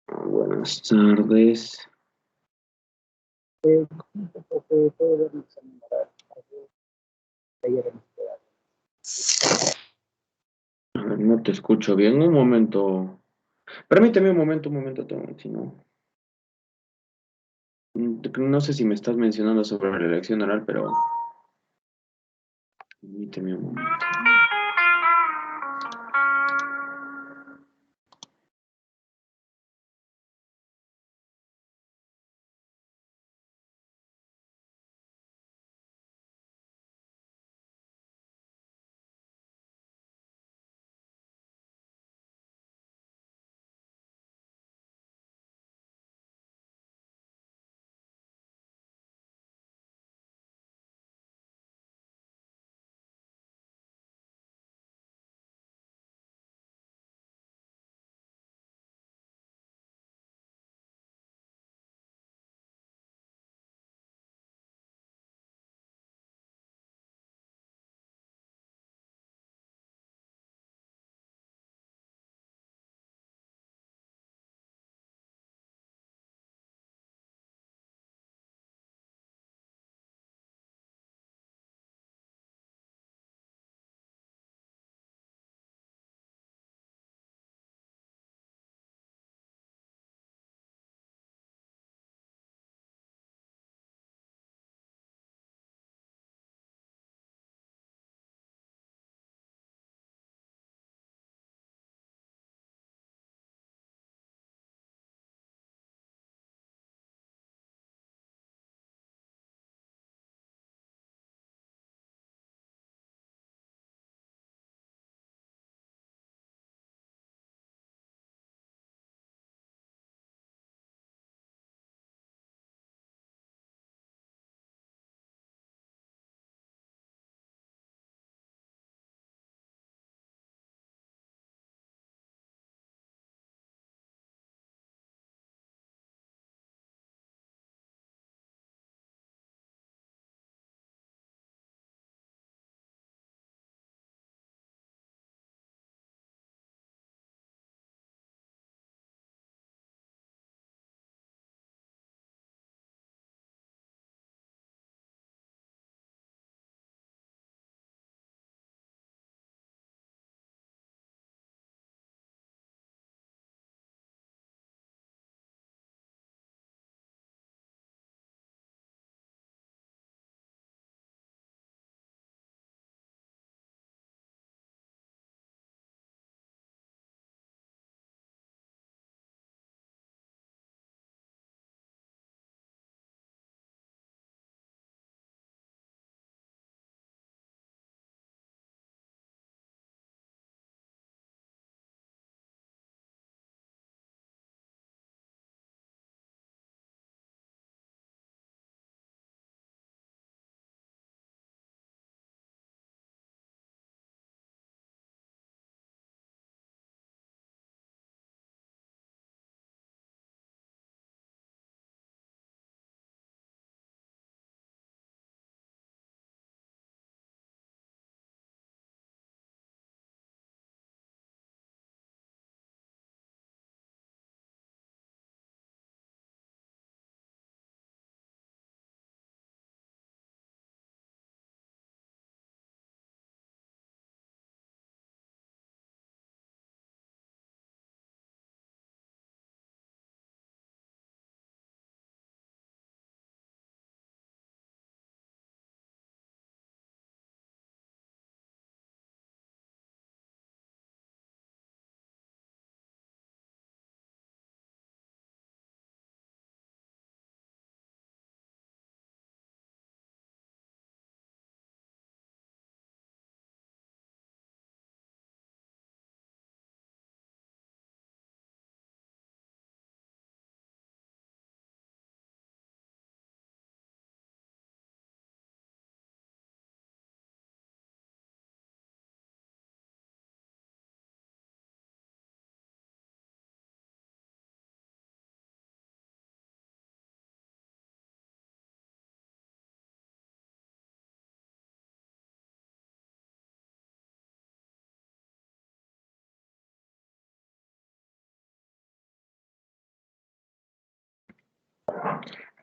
Buenas tardes. A ver, no te escucho bien. Un momento. Permíteme un momento, si no. No sé si me estás mencionando sobre la elección oral, pero permíteme un momento.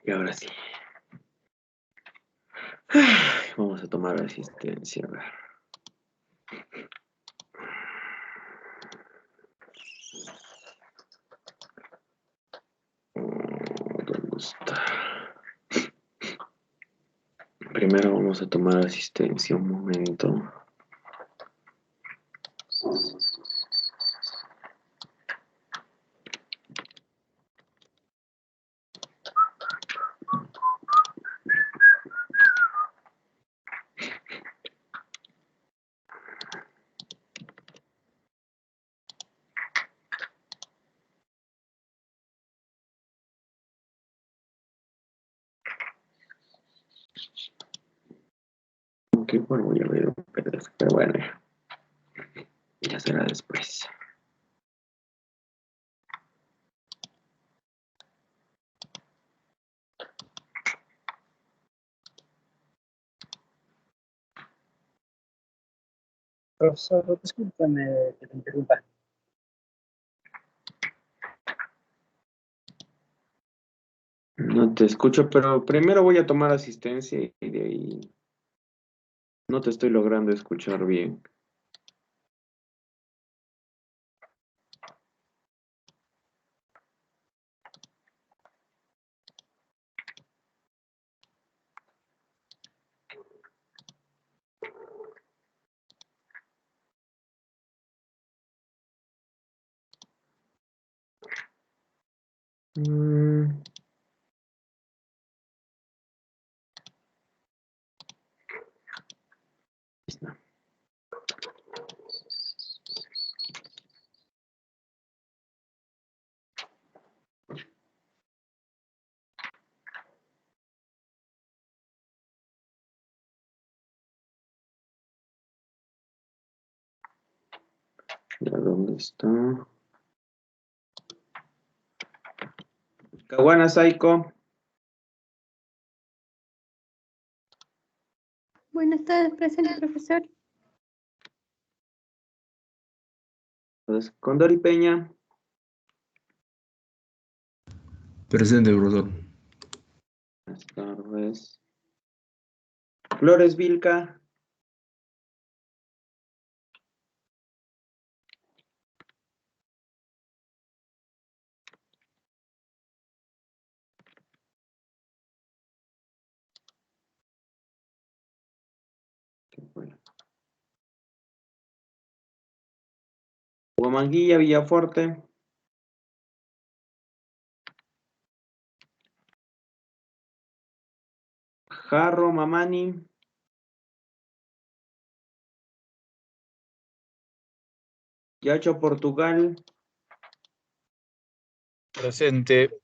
Y ahora sí. Vamos a tomar asistencia. A ver. ¿Dónde está? Primero vamos a tomar asistencia un momento. Aunque bueno, ya veo, pero bueno, ya será después. Profesor, discúlpame que te interrumpa. No te escucho, pero primero voy a tomar asistencia y de ahí no te estoy logrando escuchar bien. Mm, está. ¿Ya dónde está? Caguana Saiko. Buenas tardes, presente, profesor. Condori Peña. Presente, profesor. Buenas tardes. Flores Vilca. Bueno. Huamanguilla, Villafuerte. Jarro, Mamani. Yacho, Portugal. Presente.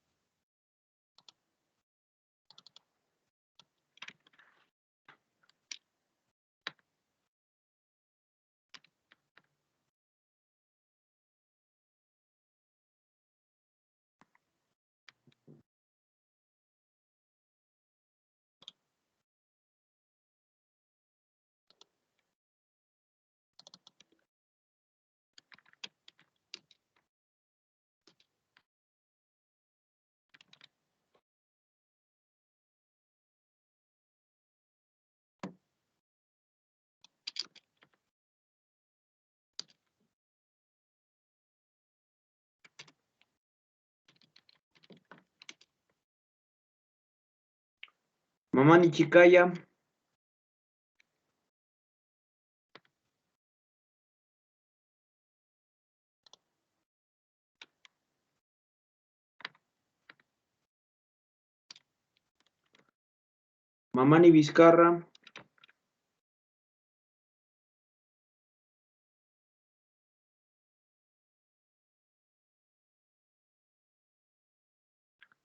Mamani Chicaya. Mamani Vizcarra.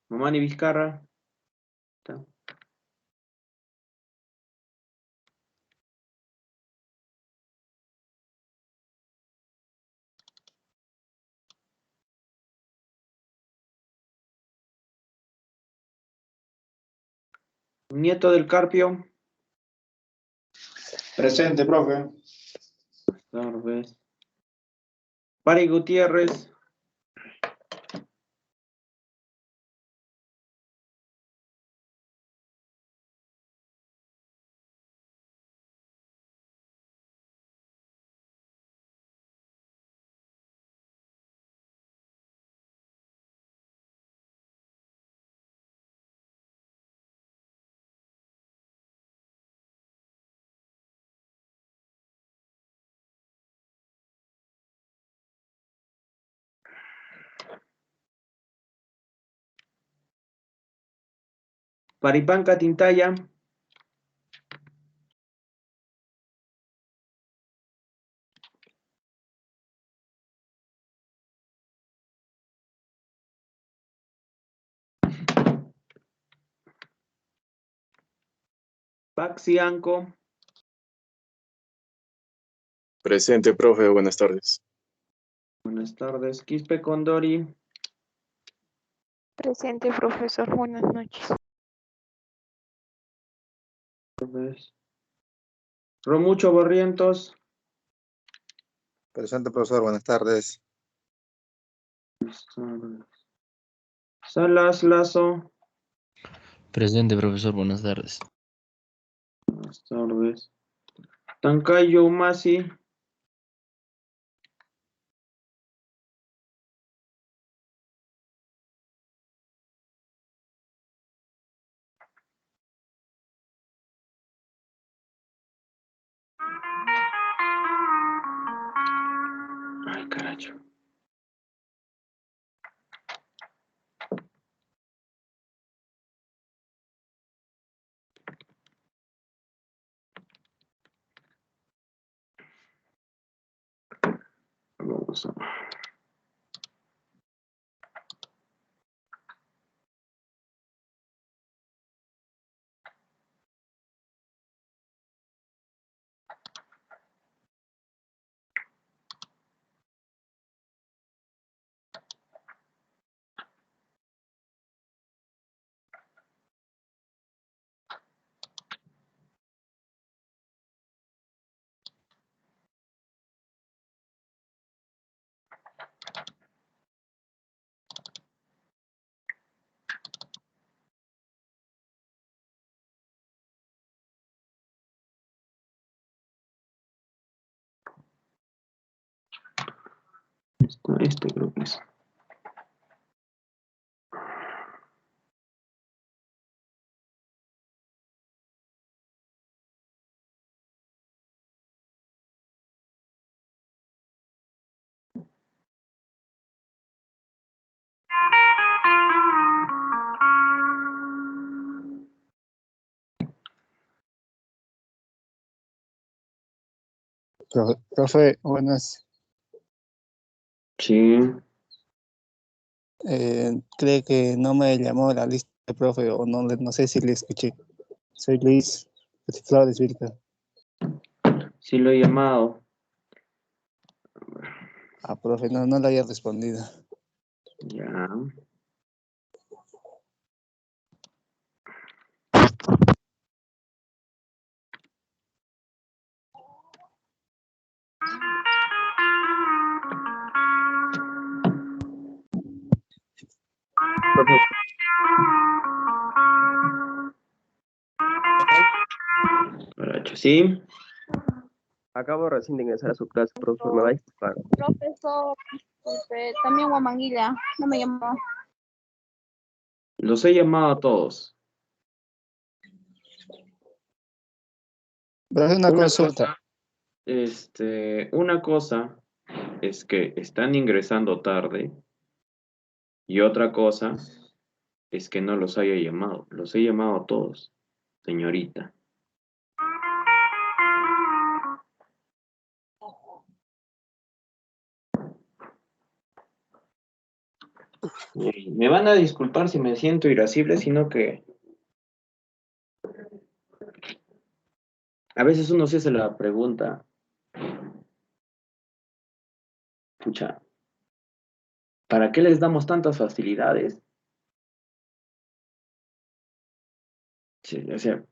Mamani Vizcarra. Está. Nieto del Carpio. Presente, profe. Tardes. Pari Gutiérrez. Paripanca Tintaya. Paxianco. Presente, profe, buenas tardes. Buenas tardes. Quispe Condori. Presente, profesor. Buenas noches. Romucho Barrientos. Presente, profesor, buenas tardes. Buenas tardes. Salas Lazo. Presente, profesor. Buenas tardes. Buenas tardes. Tancayo Masi. Ay, carajo. Vamos a... Este creo que es. Profe, buenas. Sí. Cree que no me llamó a la lista, profe, o no, no sé si le escuché. Soy Luis Flores Vilca. Sí lo he llamado. Ah, profe, no le haya respondido. Ya. Caracho, sí. Acabo recién de ingresar a su clase, profesor, me va a disculpar. Profesor, también Guamanguila, no me llamó. Los he llamado a todos. Profe, una Una consulta. Una cosa es que están ingresando tarde y otra cosa es que no los haya llamado. Los he llamado a todos, señorita. Y me van a disculpar si me siento irascible, sino que a veces uno se hace la pregunta, pucha, ¿para qué les damos tantas facilidades? Sí, o sea,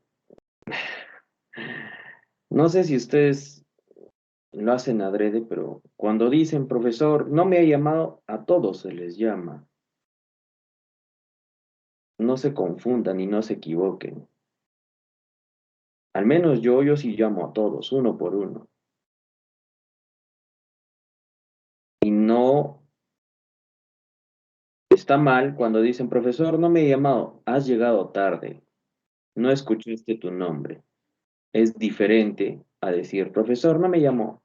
no sé si ustedes lo hacen adrede, pero cuando dicen, profesor, no me ha llamado, a todos se les llama. No se confundan y no se equivoquen. Al menos yo sí llamo a todos, uno por uno. Y no está mal cuando dicen, profesor, no me he llamado, has llegado tarde, no escuchaste tu nombre. Es diferente a decir, profesor, no me llamó.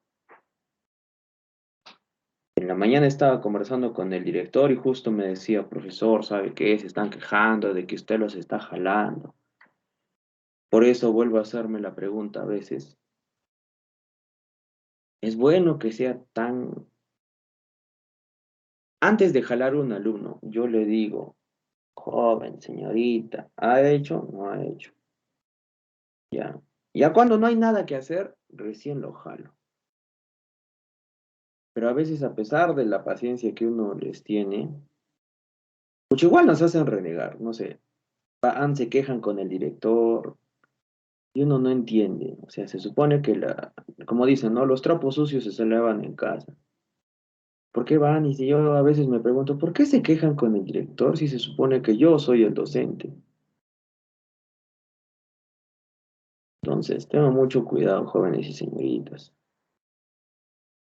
En la mañana estaba conversando con el director y justo me decía, profesor, ¿sabe qué? Se están quejando de que usted los está jalando. Por eso vuelvo a hacerme la pregunta a veces. ¿Es bueno que sea tan... Antes de jalar un alumno, yo le digo, joven, señorita, ¿ha hecho? No ha hecho. Ya. Ya cuando no hay nada que hacer, recién lo jalo. Pero a veces, a pesar de la paciencia que uno les tiene, pues igual nos hacen renegar, no sé. Se quejan con el director y uno no entiende. O sea, se supone que como dicen, ¿no? Los trapos sucios se lavan en casa. ¿Por qué van? Y si yo a veces me pregunto, ¿por qué se quejan con el director si se supone que yo soy el docente? Entonces, tengan mucho cuidado, jóvenes y señoritas.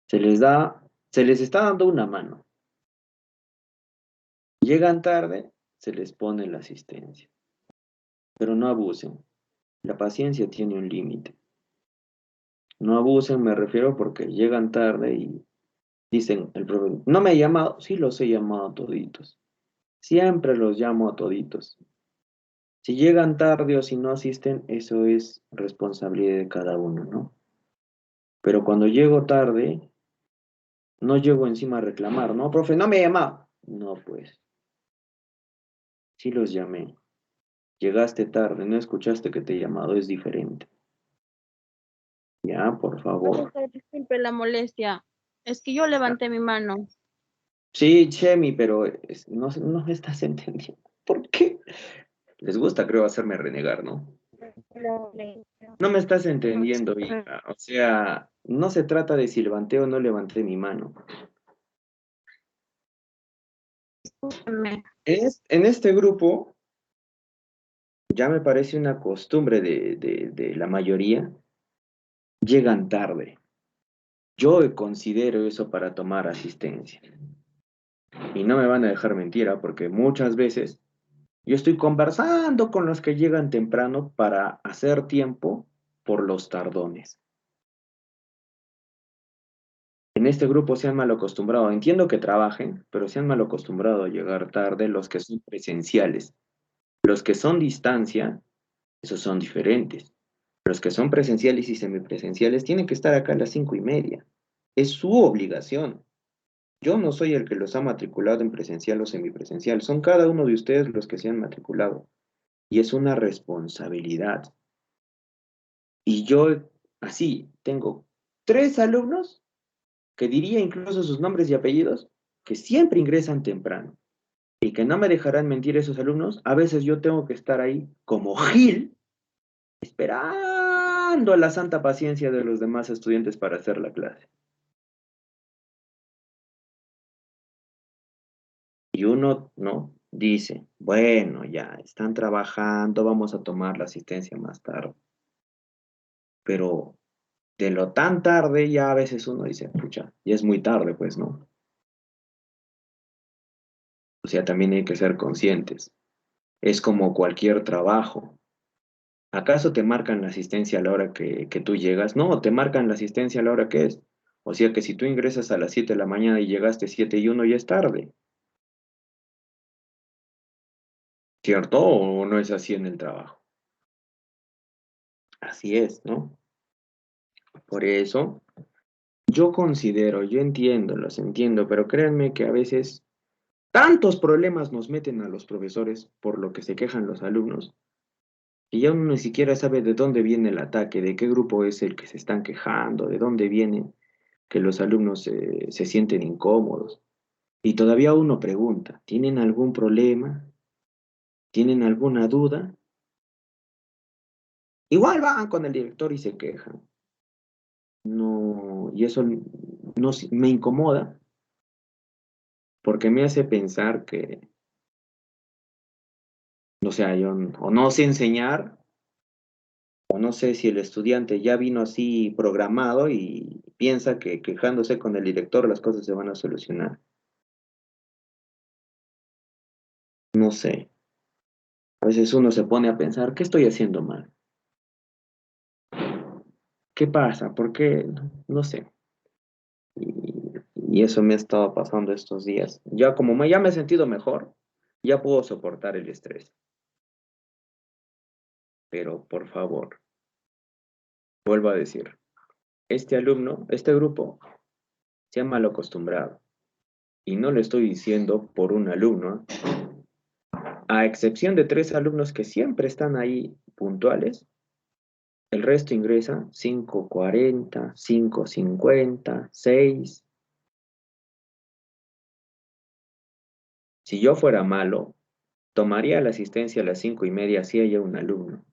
Se les da, se les está dando una mano. Llegan tarde, se les pone la asistencia. Pero no abusen. La paciencia tiene un límite. No abusen, me refiero porque llegan tarde y dicen, el profesor, no me he llamado, sí los he llamado a toditos. Siempre los llamo a toditos. Si llegan tarde o si no asisten, eso es responsabilidad de cada uno, ¿no? Pero cuando llego tarde, no llego encima a reclamar, ¿no? Profe, no me he llamado. No, pues, sí los llamé. Llegaste tarde, no escuchaste que te he llamado, es diferente. Ya, por favor. Profesor, disculpe la molestia. Es que yo levanté mi mano. Sí, Chemi, pero no me estás entendiendo. ¿Por qué? Les gusta, creo, hacerme renegar, ¿no? No me estás entendiendo, hija. O sea, no se trata de si levanté o no levanté mi mano. En este grupo, ya me parece una costumbre de la mayoría, llegan tarde. Yo considero eso para tomar asistencia. Y no me van a dejar mentira, porque muchas veces yo estoy conversando con los que llegan temprano para hacer tiempo por los tardones. En este grupo se han mal acostumbrado, entiendo que trabajen, pero se han mal acostumbrado a llegar tarde los que son presenciales. Los que son distancia, esos son diferentes. Los que son presenciales y semipresenciales tienen que estar acá a las 5:30. Es su obligación. Yo no soy el que los ha matriculado en presencial o semipresencial, son cada uno de ustedes los que se han matriculado. Y es una responsabilidad. Y yo, así, tengo 3 alumnos que diría incluso sus nombres y apellidos, que siempre ingresan temprano y que no me dejarán mentir esos alumnos. A veces yo tengo que estar ahí como Gil, esperando a la santa paciencia de los demás estudiantes para hacer la clase. Y uno, ¿no? Dice, bueno, ya, están trabajando, vamos a tomar la asistencia más tarde. Pero de lo tan tarde, ya a veces uno dice, pucha, ya es muy tarde, pues, ¿no? O sea, también hay que ser conscientes. Es como cualquier trabajo. ¿Acaso te marcan la asistencia a la hora que tú llegas? No, te marcan la asistencia a la hora que es. O sea que si tú ingresas a las 7 de la mañana y llegaste 7:01, ya es tarde. ¿Cierto? ¿O no es así en el trabajo? Así es, ¿no? Por eso, yo entiendo, los entiendo, pero créanme que a veces tantos problemas nos meten a los profesores por lo que se quejan los alumnos, y ya uno ni siquiera sabe de dónde viene el ataque, de qué grupo es el que se están quejando, de dónde viene que los alumnos se sienten incómodos. Y todavía uno pregunta, ¿tienen algún problema? ¿Tienen alguna duda? Igual van con el director y se quejan. No, y eso no, me incomoda porque me hace pensar que, o sea, yo o no sé enseñar, o no sé si el estudiante ya vino así programado y piensa que quejándose con el director las cosas se van a solucionar. No sé. A veces uno se pone a pensar, ¿qué estoy haciendo mal? ¿Qué pasa? ¿Por qué? No sé. Y eso me ha estado pasando estos días. Ya como ya me he sentido mejor, ya puedo soportar el estrés. Pero por favor, vuelvo a decir, este grupo, se ha mal acostumbrado. Y no lo estoy diciendo por un alumno, a excepción de 3 alumnos que siempre están ahí puntuales, el resto ingresa 5:40, 5:50, 6. Si yo fuera malo, tomaría la asistencia a las 5:30 si haya un alumno.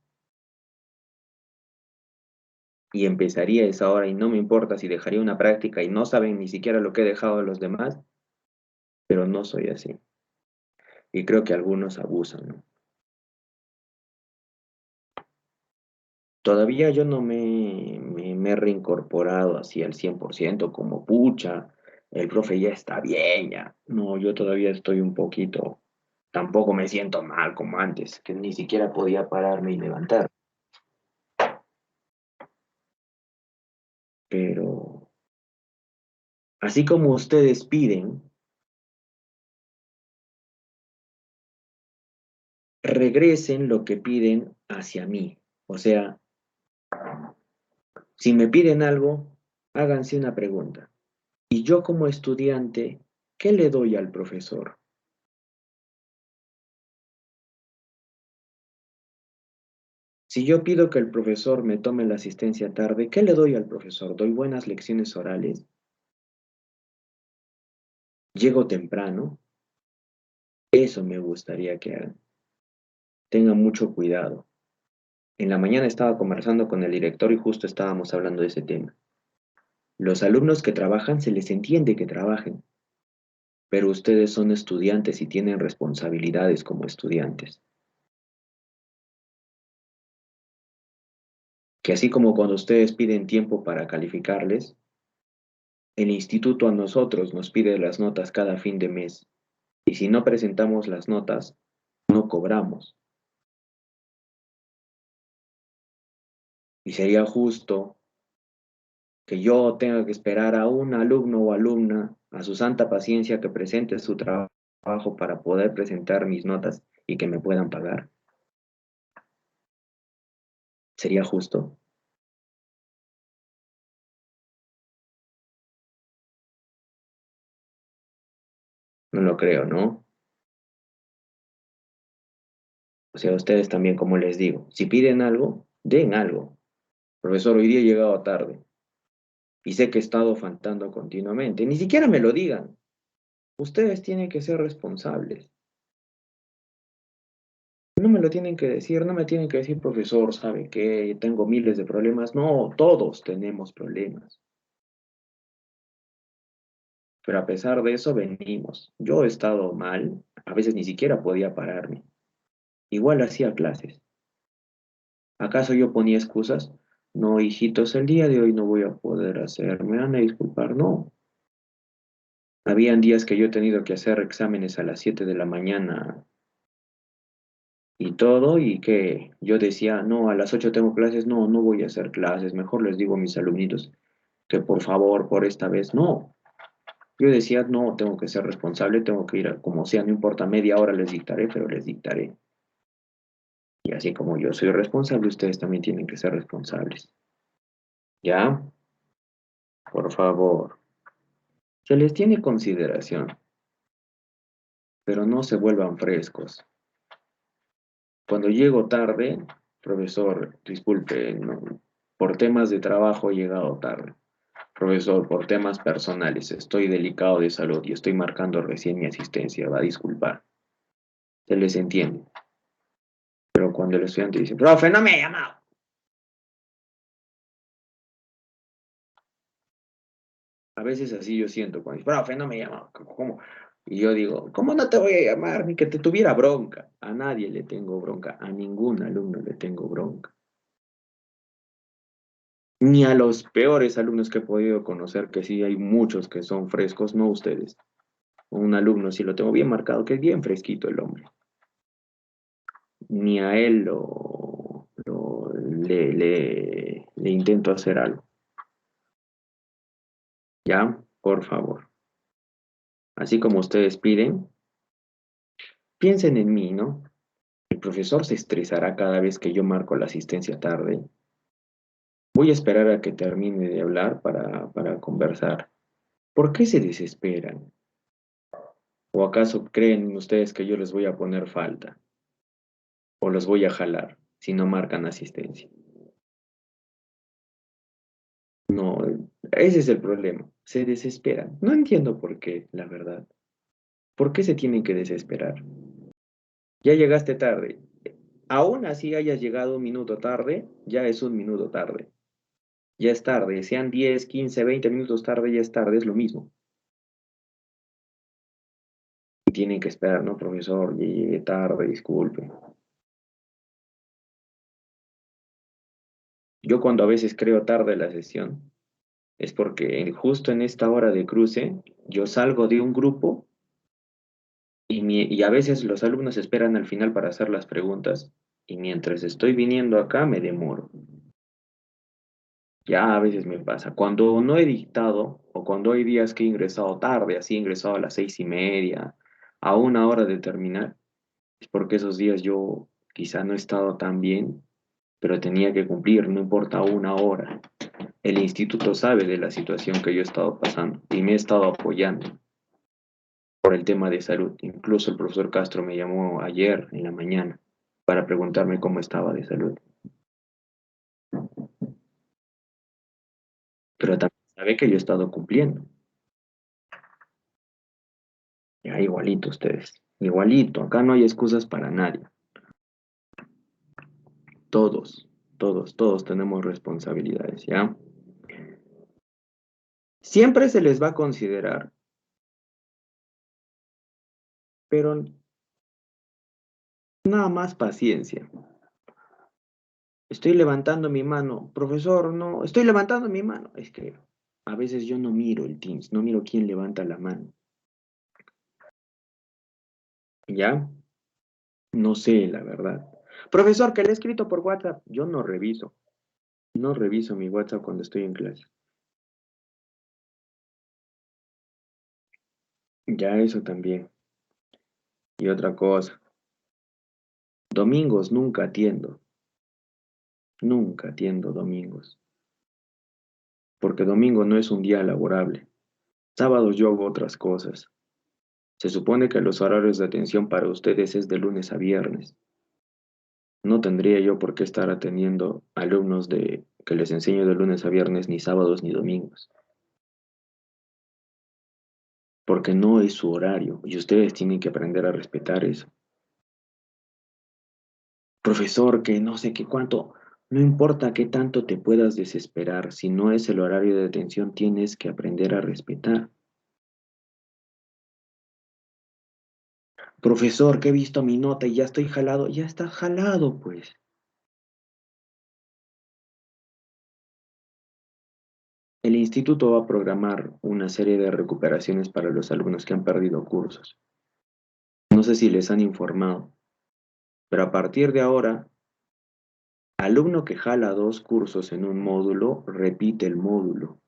Y empezaría a esa hora y no me importa si dejaría una práctica y no saben ni siquiera lo que he dejado a los demás, pero no soy así. Y creo que algunos abusan, ¿no? Todavía yo no me he reincorporado así al 100% como pucha, el profe ya está bien, ya. No, yo todavía estoy un poquito, tampoco me siento mal como antes, que ni siquiera podía pararme y levantar. Pero así como ustedes piden, regresen lo que piden hacia mí. O sea, si me piden algo, háganse una pregunta. Y yo como estudiante, ¿qué le doy al profesor? Si yo pido que el profesor me tome la asistencia tarde, ¿qué le doy al profesor? ¿Doy buenas lecciones orales? ¿Llego temprano? Eso me gustaría que hagan. Tengan mucho cuidado. En la mañana estaba conversando con el director y justo estábamos hablando de ese tema. Los alumnos que trabajan se les entiende que trabajen, pero ustedes son estudiantes y tienen responsabilidades como estudiantes. Que así como cuando ustedes piden tiempo para calificarles, el instituto a nosotros nos pide las notas cada fin de mes. Y si no presentamos las notas, no cobramos. Y sería justo que yo tenga que esperar a un alumno o alumna, a su santa paciencia, que presente su trabajo para poder presentar mis notas y que me puedan pagar. ¿Sería justo? No lo creo, ¿no? O sea, ustedes también, como les digo, si piden algo, den algo. Profesor, hoy día he llegado tarde y sé que he estado faltando continuamente. Ni siquiera me lo digan. Ustedes tienen que ser responsables. No me lo tienen que decir, no me tienen que decir, profesor, ¿sabe qué? Tengo miles de problemas. No, todos tenemos problemas. Pero a pesar de eso venimos. Yo he estado mal, a veces ni siquiera podía pararme. Igual hacía clases. ¿Acaso yo ponía excusas? No, hijitos, el día de hoy no voy a poder hacer, me van a disculpar, no. Habían días que yo he tenido que hacer exámenes a las 7 de la mañana y todo, y que yo decía, no, a las 8 tengo clases, no, no voy a hacer clases, mejor les digo a mis alumnitos que por favor, por esta vez, no. Yo decía, no, tengo que ser responsable, tengo que ir como sea, no importa, media hora les dictaré, pero les dictaré. Y así como yo soy responsable, ustedes también tienen que ser responsables. ¿Ya? Por favor. Se les tiene consideración, pero no se vuelvan frescos. Cuando llego tarde, profesor, disculpe, por temas de trabajo he llegado tarde. Profesor, por temas personales, estoy delicado de salud y estoy marcando recién mi asistencia, va a disculpar. Se les entiende. Pero cuando el estudiante dice, profe, no me ha llamado. A veces así yo siento, cuando dice, profe, no me ha llamado. ¿Cómo? Y yo digo, ¿cómo no te voy a llamar? Ni que te tuviera bronca. A nadie le tengo bronca, a ningún alumno le tengo bronca. Ni a los peores alumnos que he podido conocer, que sí hay muchos que son frescos, no ustedes. Un alumno sí lo tengo bien marcado, que es bien fresquito el hombre. Ni a él le intento hacer algo. ¿Ya? Por favor. Así como ustedes piden, piensen en mí, ¿no? El profesor se estresará cada vez que yo marco la asistencia tarde. Voy a esperar a que termine de hablar para conversar. ¿Por qué se desesperan? ¿O acaso creen ustedes que yo les voy a poner falta? ¿O los voy a jalar si no marcan asistencia? No, ese es el problema. Se desesperan. No entiendo por qué, la verdad. ¿Por qué se tienen que desesperar? Ya llegaste tarde. Aún así hayas llegado un minuto tarde, ya es un minuto tarde. Ya es tarde. Sean 10, 15, 20 minutos tarde, ya es tarde, es lo mismo. Y tienen que esperar, ¿no, profesor? Ya llegué tarde, disculpe. Yo cuando a veces creo tarde la sesión, es porque justo en esta hora de cruce, yo salgo de un grupo y a veces los alumnos esperan al final para hacer las preguntas y mientras estoy viniendo acá me demoro. Ya a veces me pasa. Cuando no he dictado o cuando hay días que he ingresado tarde, así he ingresado a las 6:30, a una hora de terminar, es porque esos días yo quizá no he estado tan bien, pero tenía que cumplir, no importa una hora. El instituto sabe de la situación que yo he estado pasando y me he estado apoyando por el tema de salud. Incluso el profesor Castro me llamó ayer en la mañana para preguntarme cómo estaba de salud. Pero también sabe que yo he estado cumpliendo. Ya, igualito ustedes. Igualito. Acá no hay excusas para nadie. Todos tenemos responsabilidades, ¿ya? Siempre se les va a considerar, pero nada más paciencia. Estoy levantando mi mano. Profesor, no, estoy levantando mi mano. Es que a veces yo no miro el Teams, no miro quién levanta la mano. ¿Ya? No sé, la verdad. Profesor, que le he escrito por WhatsApp. Yo no reviso. No reviso mi WhatsApp cuando estoy en clase. Ya eso también. Y otra cosa. Domingos nunca atiendo. Nunca atiendo domingos. Porque domingo no es un día laborable. Sábados yo hago otras cosas. Se supone que los horarios de atención para ustedes es de lunes a viernes. No tendría yo por qué estar atendiendo alumnos que les enseño de lunes a viernes, ni sábados ni domingos. Porque no es su horario y ustedes tienen que aprender a respetar eso. Profesor, que no sé qué cuánto, no importa qué tanto te puedas desesperar, si no es el horario de atención, tienes que aprender a respetar. Profesor, que he visto mi nota y ya estoy jalado, ya está jalado, pues. El instituto va a programar una serie de recuperaciones para los alumnos que han perdido cursos. No sé si les han informado, pero a partir de ahora, alumno que jala 2 cursos en un módulo, repite el módulo.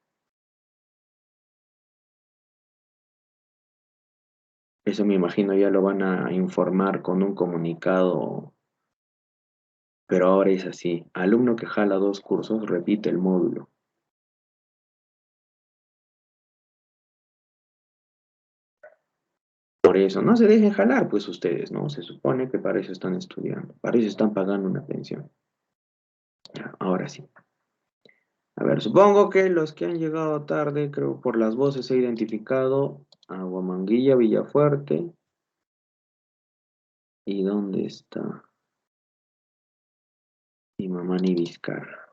Eso me imagino ya lo van a informar con un comunicado, pero ahora es así. Alumno que jala 2 cursos, repite el módulo. Por eso, no se dejen jalar, pues ustedes, ¿no? Se supone que para eso están estudiando, para eso están pagando una pensión. Ya, ahora sí. A ver, supongo que los que han llegado tarde, creo por las voces he identificado a Huamanguilla, Villafuerte. ¿Y dónde está? Y Mamani Vizcarra.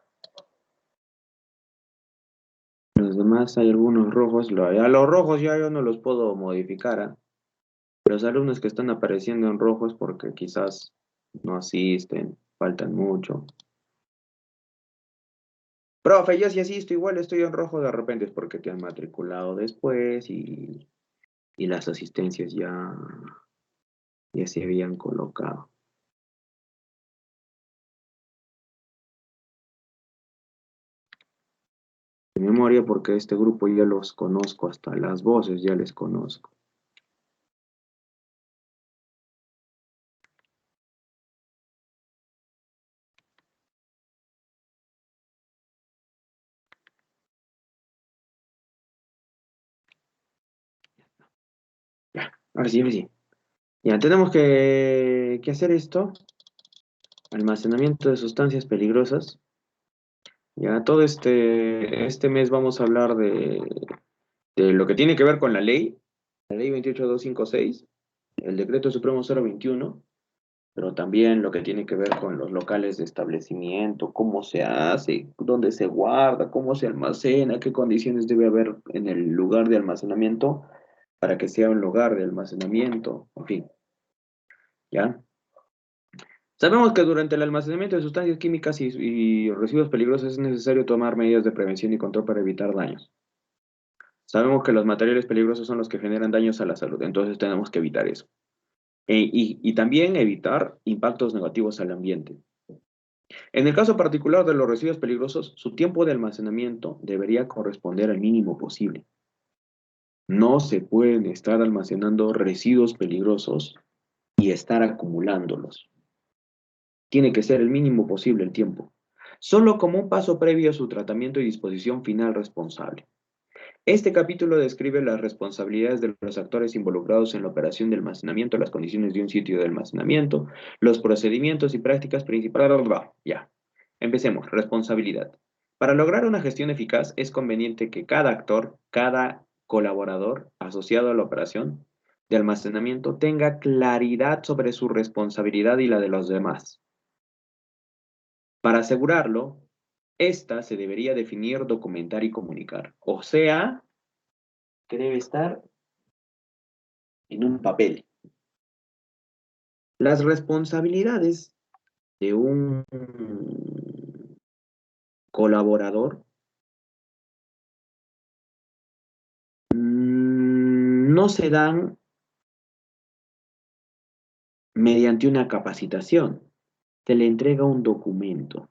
Los demás hay algunos rojos, a los rojos ya yo no los puedo modificar, ¿ah? Los alumnos que están apareciendo en rojos porque quizás no asisten, faltan mucho. Profe, yo sí asisto, igual estoy en rojo de repente es porque te han matriculado después y las asistencias ya se habían colocado. De memoria porque este grupo ya los conozco, hasta las voces ya les conozco. Ahora sí, ahora sí. Ya, tenemos que hacer esto. Almacenamiento de sustancias peligrosas. Ya, todo este mes vamos a hablar de lo que tiene que ver con la ley 28256, el decreto supremo 021, pero también lo que tiene que ver con los locales de establecimiento, cómo se hace, dónde se guarda, cómo se almacena, qué condiciones debe haber en el lugar de almacenamiento para que sea un lugar de almacenamiento, en fin, ¿ya? Sabemos que durante el almacenamiento de sustancias químicas y residuos peligrosos es necesario tomar medidas de prevención y control para evitar daños. Sabemos que los materiales peligrosos son los que generan daños a la salud, entonces tenemos que evitar eso. Y también evitar impactos negativos al ambiente. En el caso particular de los residuos peligrosos, su tiempo de almacenamiento debería corresponder al mínimo posible. No se pueden estar almacenando residuos peligrosos y estar acumulándolos. Tiene que ser el mínimo posible el tiempo, solo como un paso previo a su tratamiento y disposición final responsable. Este capítulo describe las responsabilidades de los actores involucrados en la operación de almacenamiento, las condiciones de un sitio de almacenamiento, los procedimientos y prácticas principales. Ya, empecemos. Responsabilidad. Para lograr una gestión eficaz, es conveniente que cada actor, cada colaborador asociado a la operación de almacenamiento tenga claridad sobre su responsabilidad y la de los demás. Para asegurarlo, esta se debería definir, documentar y comunicar. O sea, que debe estar en un papel. Las responsabilidades de un colaborador no se dan mediante una capacitación. Se le entrega un documento.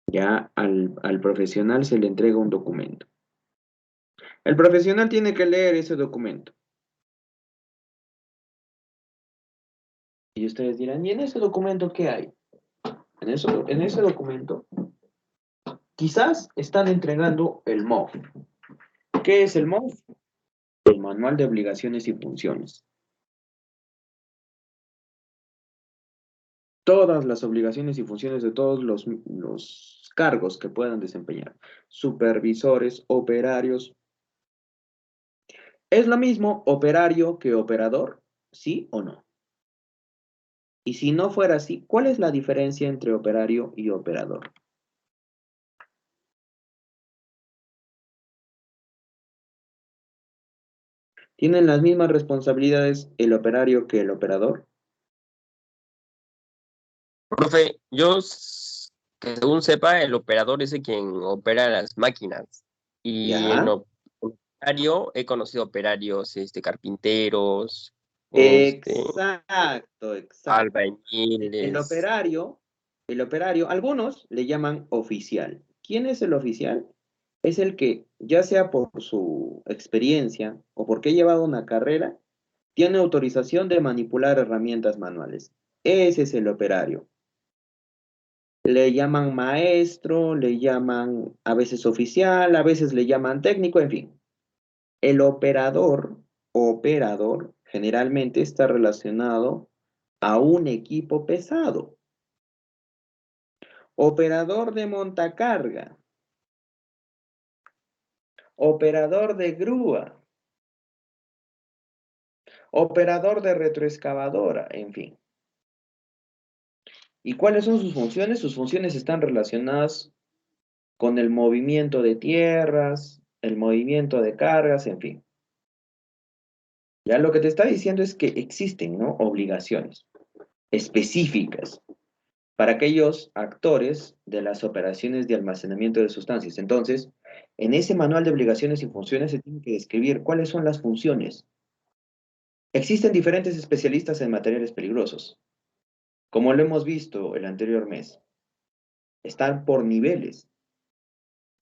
Ya al profesional se le entrega un documento. El profesional tiene que leer ese documento. Y ustedes dirán, ¿y en ese documento qué hay? En ese documento, quizás están entregando el MOF. ¿Qué es el MOF? El Manual de Obligaciones y Funciones. Todas las obligaciones y funciones de todos los cargos que puedan desempeñar. Supervisores, operarios. ¿Es lo mismo operario que operador? ¿Sí o no? Y si no fuera así, ¿cuál es la diferencia entre operario y operador? ¿Tienen las mismas responsabilidades el operario que el operador? Profe, que según sepa, el operador es el quien opera las máquinas. Y en Ya. operario, he conocido operarios, carpinteros, Exacto, exacto. El albañiles. operario, el operario, algunos le llaman oficial. ¿Quién es el oficial? Es el que, ya sea por su experiencia o porque ha llevado una carrera, tiene autorización de manipular herramientas manuales. Ese es el operario. Le llaman maestro, le llaman a veces oficial, a veces le llaman técnico, en fin. El operador, generalmente está relacionado a un equipo pesado. Operador de montacarga, operador de grúa, operador de retroexcavadora, en fin. ¿Y cuáles son sus funciones? Sus funciones están relacionadas con el movimiento de tierras, el movimiento de cargas, en fin. Ya lo que te está diciendo es que existen, ¿no?, obligaciones específicas para aquellos actores de las operaciones de almacenamiento de sustancias. Entonces, en ese manual de obligaciones y funciones se tiene que describir cuáles son las funciones. Existen diferentes especialistas en materiales peligrosos, como lo hemos visto el anterior mes. Están por niveles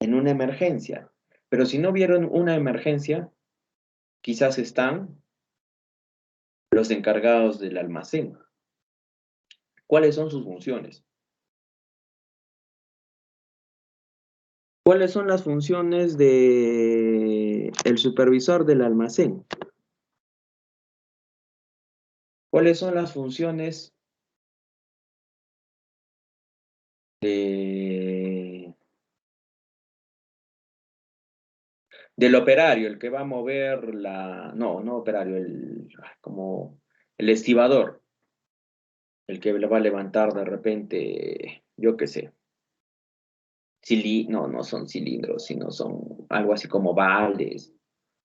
en una emergencia, pero si no vieron una emergencia, quizás están los encargados del almacén. ¿Cuáles son sus funciones? ¿Cuáles son las funciones el supervisor del almacén. ¿Cuáles son las funciones del operario, el que va a mover no operario, como el estibador, el que le va a levantar de repente, yo qué sé, no son cilindros, sino son algo así como baldes,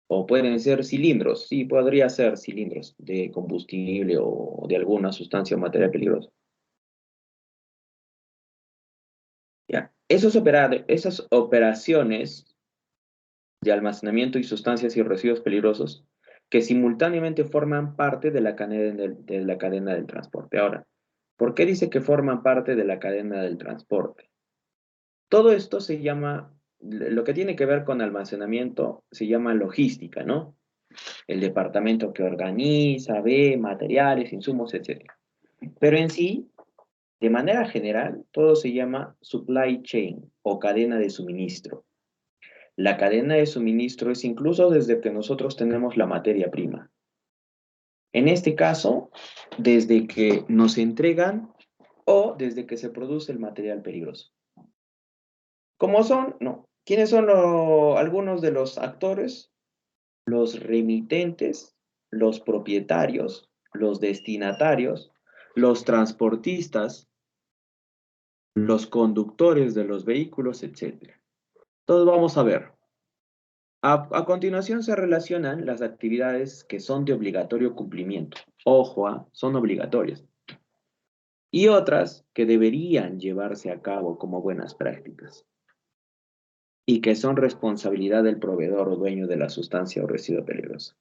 o pueden ser cilindros, sí, podría ser cilindros de combustible o de alguna sustancia o material peligroso. Ya. Esas operaciones de almacenamiento y sustancias y residuos peligrosos que simultáneamente forman parte de la cadena del transporte. Ahora, ¿por qué dice que forman parte de la cadena del transporte? Todo esto se llama, lo que tiene que ver con almacenamiento, se llama logística, ¿no? El departamento que organiza, ve materiales, insumos, etc. Pero en sí, de manera general, todo se llama supply chain o cadena de suministro. La cadena de suministro es incluso desde que nosotros tenemos la materia prima. En este caso, desde que nos entregan o desde que se produce el material peligroso. ¿Cómo son? No. ¿Quiénes son algunos de los actores? Los remitentes, los propietarios, los destinatarios, los transportistas, los conductores de los vehículos, etc. Entonces vamos a ver. A continuación se relacionan las actividades que son de obligatorio cumplimiento. Ojo, son obligatorias. Y otras que deberían llevarse a cabo como buenas prácticas. Y que son responsabilidad del proveedor o dueño de la sustancia o residuo peligroso.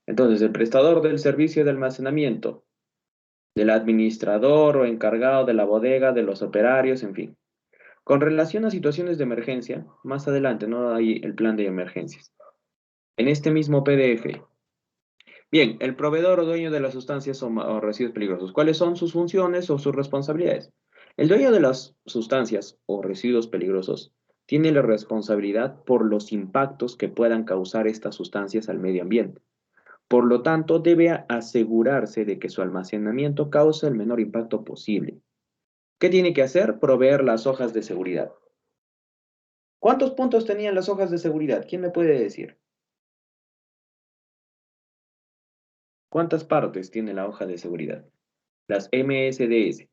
Entonces, el prestador del servicio de almacenamiento, del administrador o encargado de la bodega, de los operarios, en fin. Con relación a situaciones de emergencia, más adelante no hay el plan de emergencias. En este mismo PDF. Bien, el proveedor o dueño de las sustancias o residuos peligrosos. ¿Cuáles son sus funciones o sus responsabilidades? El dueño de las sustancias o residuos peligrosos tiene la responsabilidad por los impactos que puedan causar estas sustancias al medio ambiente. Por lo tanto, debe asegurarse de que su almacenamiento cause el menor impacto posible. ¿Qué tiene que hacer? Proveer las hojas de seguridad. ¿Cuántos puntos tenían las hojas de seguridad? ¿Quién me puede decir? ¿Cuántas partes tiene la hoja de seguridad? Las MSDS.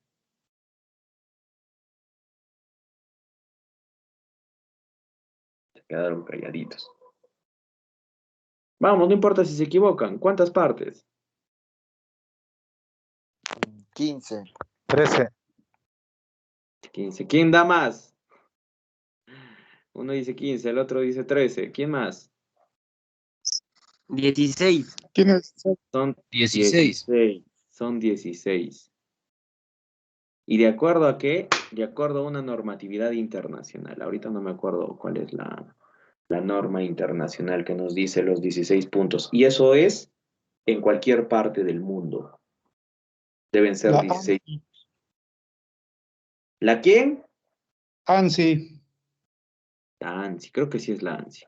Se quedaron calladitos. Vamos, no importa si se equivocan. ¿Cuántas partes? 15. 13. 15. ¿Quién da más? Uno dice 15, el otro dice 13. ¿Quién más? 16. ¿Quién es? Son 16. 16. Son 16. ¿Y de acuerdo a qué? De acuerdo a una normatividad internacional. Ahorita no me acuerdo cuál es la norma internacional que nos dice los 16 puntos. Y eso es en cualquier parte del mundo. Deben ser La 16. ¿La quién? ANSI. La ANSI. Creo que sí es la ANSI.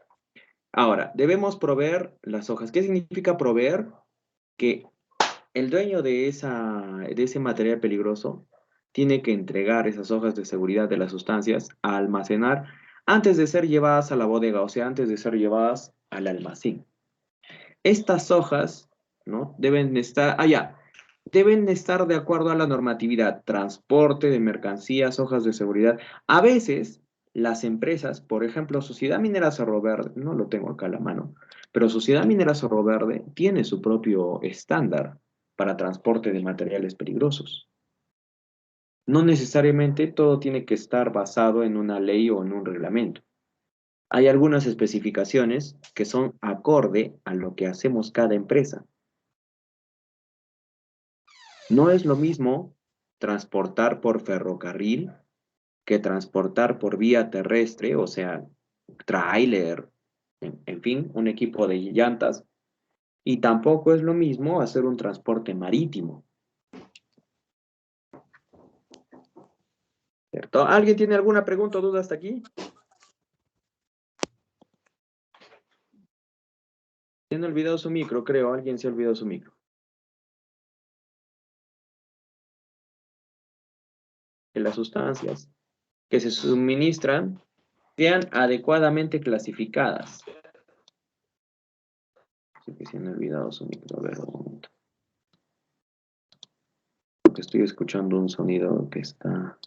Ahora, debemos proveer las hojas. ¿Qué significa proveer? Que el dueño de ese material peligroso tiene que entregar esas hojas de seguridad de las sustancias a almacenar antes de ser llevadas a la bodega, o sea, antes de ser llevadas al almacén. Estas hojas, ¿no? Deben estar de acuerdo a la normatividad, transporte de mercancías, hojas de seguridad. A veces, las empresas, por ejemplo, Sociedad Minera Cerro Verde, no lo tengo acá a la mano, pero Sociedad Minera Cerro Verde tiene su propio estándar para transporte de materiales peligrosos. No necesariamente todo tiene que estar basado en una ley o en un reglamento. Hay algunas especificaciones que son acorde a lo que hacemos cada empresa. No es lo mismo transportar por ferrocarril que transportar por vía terrestre, o sea, tráiler, en fin, un equipo de llantas. Y tampoco es lo mismo hacer un transporte marítimo. ¿Cierto? ¿Alguien tiene alguna pregunta o duda hasta aquí? Tiene olvidado su micro, creo. Alguien se ha olvidado su micro. Que las sustancias que se suministran sean adecuadamente clasificadas. Así que se han olvidado su micro. A ver, un momento. Porque estoy escuchando un sonido que está...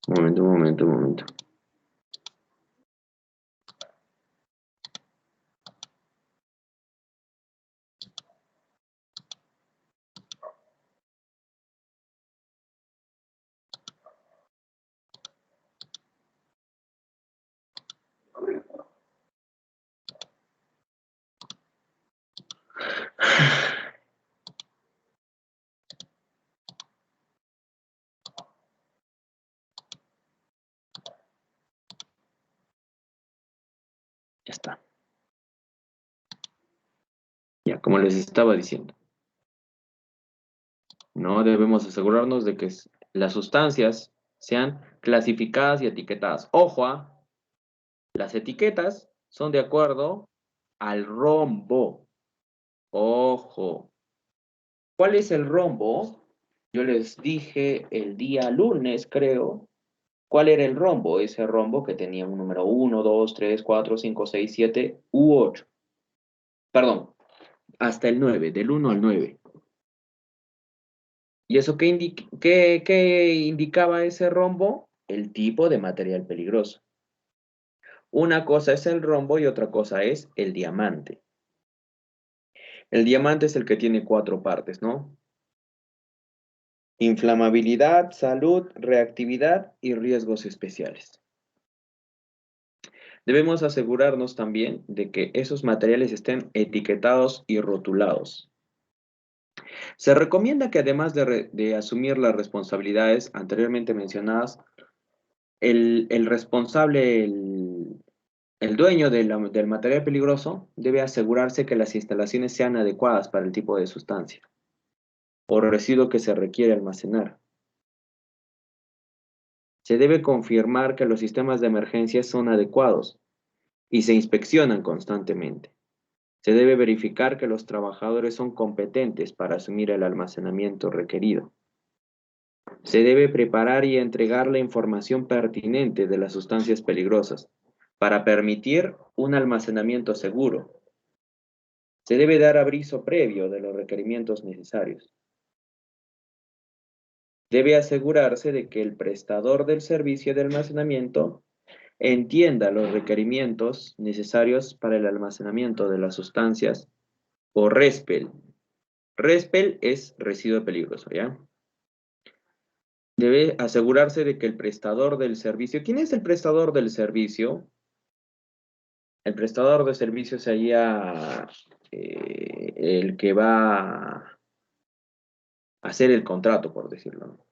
Un momento. Ya está. Ya, como les estaba diciendo. No debemos asegurarnos de que las sustancias sean clasificadas y etiquetadas. Ojo, las etiquetas son de acuerdo al rombo. Ojo. ¿Cuál es el rombo? Yo les dije el día lunes, creo. ¿Cuál era el rombo? Ese rombo que tenía un número 1, 2, 3, 4, 5, 6, 7 u 8. Perdón, hasta el 9, del 1 al 9. ¿Y eso qué indicaba ese rombo? El tipo de material peligroso. Una cosa es el rombo y otra cosa es el diamante. El diamante es el que tiene 4 partes, ¿no? Inflamabilidad, salud, reactividad y riesgos especiales. Debemos asegurarnos también de que esos materiales estén etiquetados y rotulados. Se recomienda que además de asumir las responsabilidades anteriormente mencionadas, el responsable, el dueño del material peligroso debe asegurarse que las instalaciones sean adecuadas para el tipo de sustancia o residuo que se requiere almacenar. Se debe confirmar que los sistemas de emergencia son adecuados y se inspeccionan constantemente. Se debe verificar que los trabajadores son competentes para asumir el almacenamiento requerido. Se debe preparar y entregar la información pertinente de las sustancias peligrosas para permitir un almacenamiento seguro. Se debe dar aviso previo de los requerimientos necesarios. Debe asegurarse de que el prestador del servicio de almacenamiento entienda los requerimientos necesarios para el almacenamiento de las sustancias o RESPEL. RESPEL es residuo peligroso, ¿ya? Debe asegurarse de que el prestador del servicio... ¿Quién es el prestador del servicio? El prestador de servicio sería el que va a hacer el contrato, por decirlo, ¿no?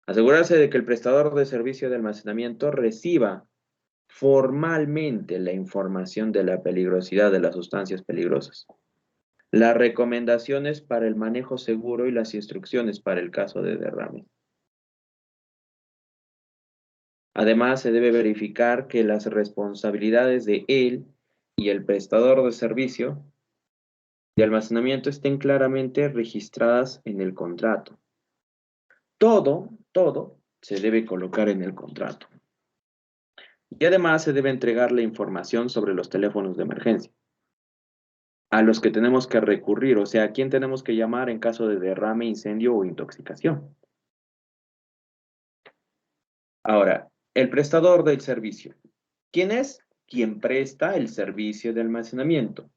Asegurarse de que el prestador de servicio de almacenamiento reciba formalmente la información de la peligrosidad de las sustancias peligrosas, las recomendaciones para el manejo seguro y las instrucciones para el caso de derrame. Además, se debe verificar que las responsabilidades de él y el prestador de servicio de almacenamiento estén claramente registradas en el contrato. Todo se debe colocar en el contrato. Y además se debe entregar la información sobre los teléfonos de emergencia, a los que tenemos que recurrir, o sea, a quién tenemos que llamar en caso de derrame, incendio o intoxicación. Ahora, el prestador del servicio. ¿Quién es? Quien presta el servicio de almacenamiento.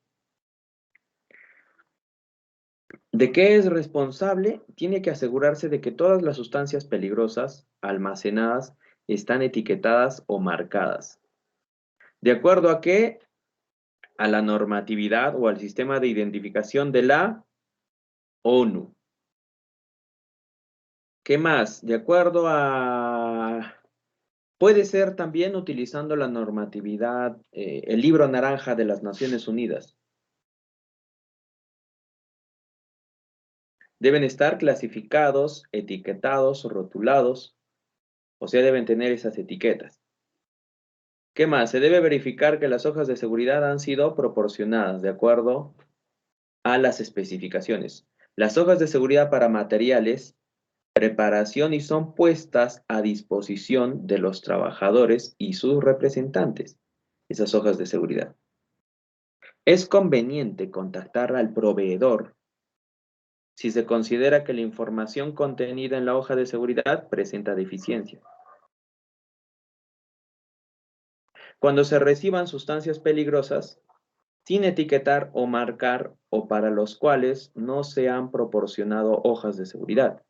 ¿De qué es responsable? Tiene que asegurarse de que todas las sustancias peligrosas almacenadas están etiquetadas o marcadas. ¿De acuerdo a qué? A la normatividad o al sistema de identificación de la ONU. ¿Qué más? De acuerdo a... Puede ser también utilizando la normatividad, el libro naranja de las Naciones Unidas. Deben estar clasificados, etiquetados, rotulados, o sea, deben tener esas etiquetas. ¿Qué más? Se debe verificar que las hojas de seguridad han sido proporcionadas de acuerdo a las especificaciones. Las hojas de seguridad para materiales, preparación y son puestas a disposición de los trabajadores y sus representantes, esas hojas de seguridad. Es conveniente contactar al proveedor si se considera que la información contenida en la hoja de seguridad presenta deficiencia. Cuando se reciban sustancias peligrosas, sin etiquetar o marcar o para los cuales no se han proporcionado hojas de seguridad,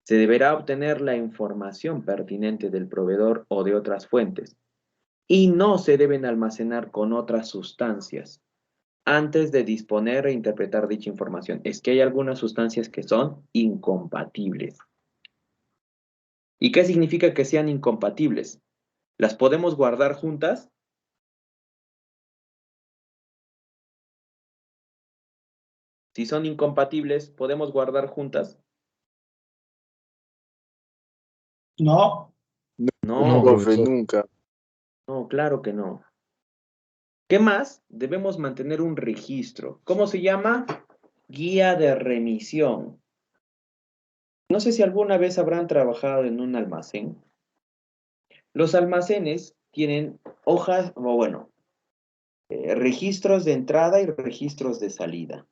se deberá obtener la información pertinente del proveedor o de otras fuentes y no se deben almacenar con otras sustancias antes de disponer e interpretar dicha información. Es que hay algunas sustancias que son incompatibles. ¿Y qué significa que sean incompatibles? ¿Las podemos guardar juntas? Si son incompatibles, ¿podemos guardar juntas? No. No, No, Profe, profesor. nunca. no, claro que no. ¿Qué más? Debemos mantener un registro. ¿Cómo se llama? Guía de remisión. No sé si alguna vez habrán trabajado en un almacén. Los almacenes tienen hojas, o bueno, registros de entrada y registros de salida.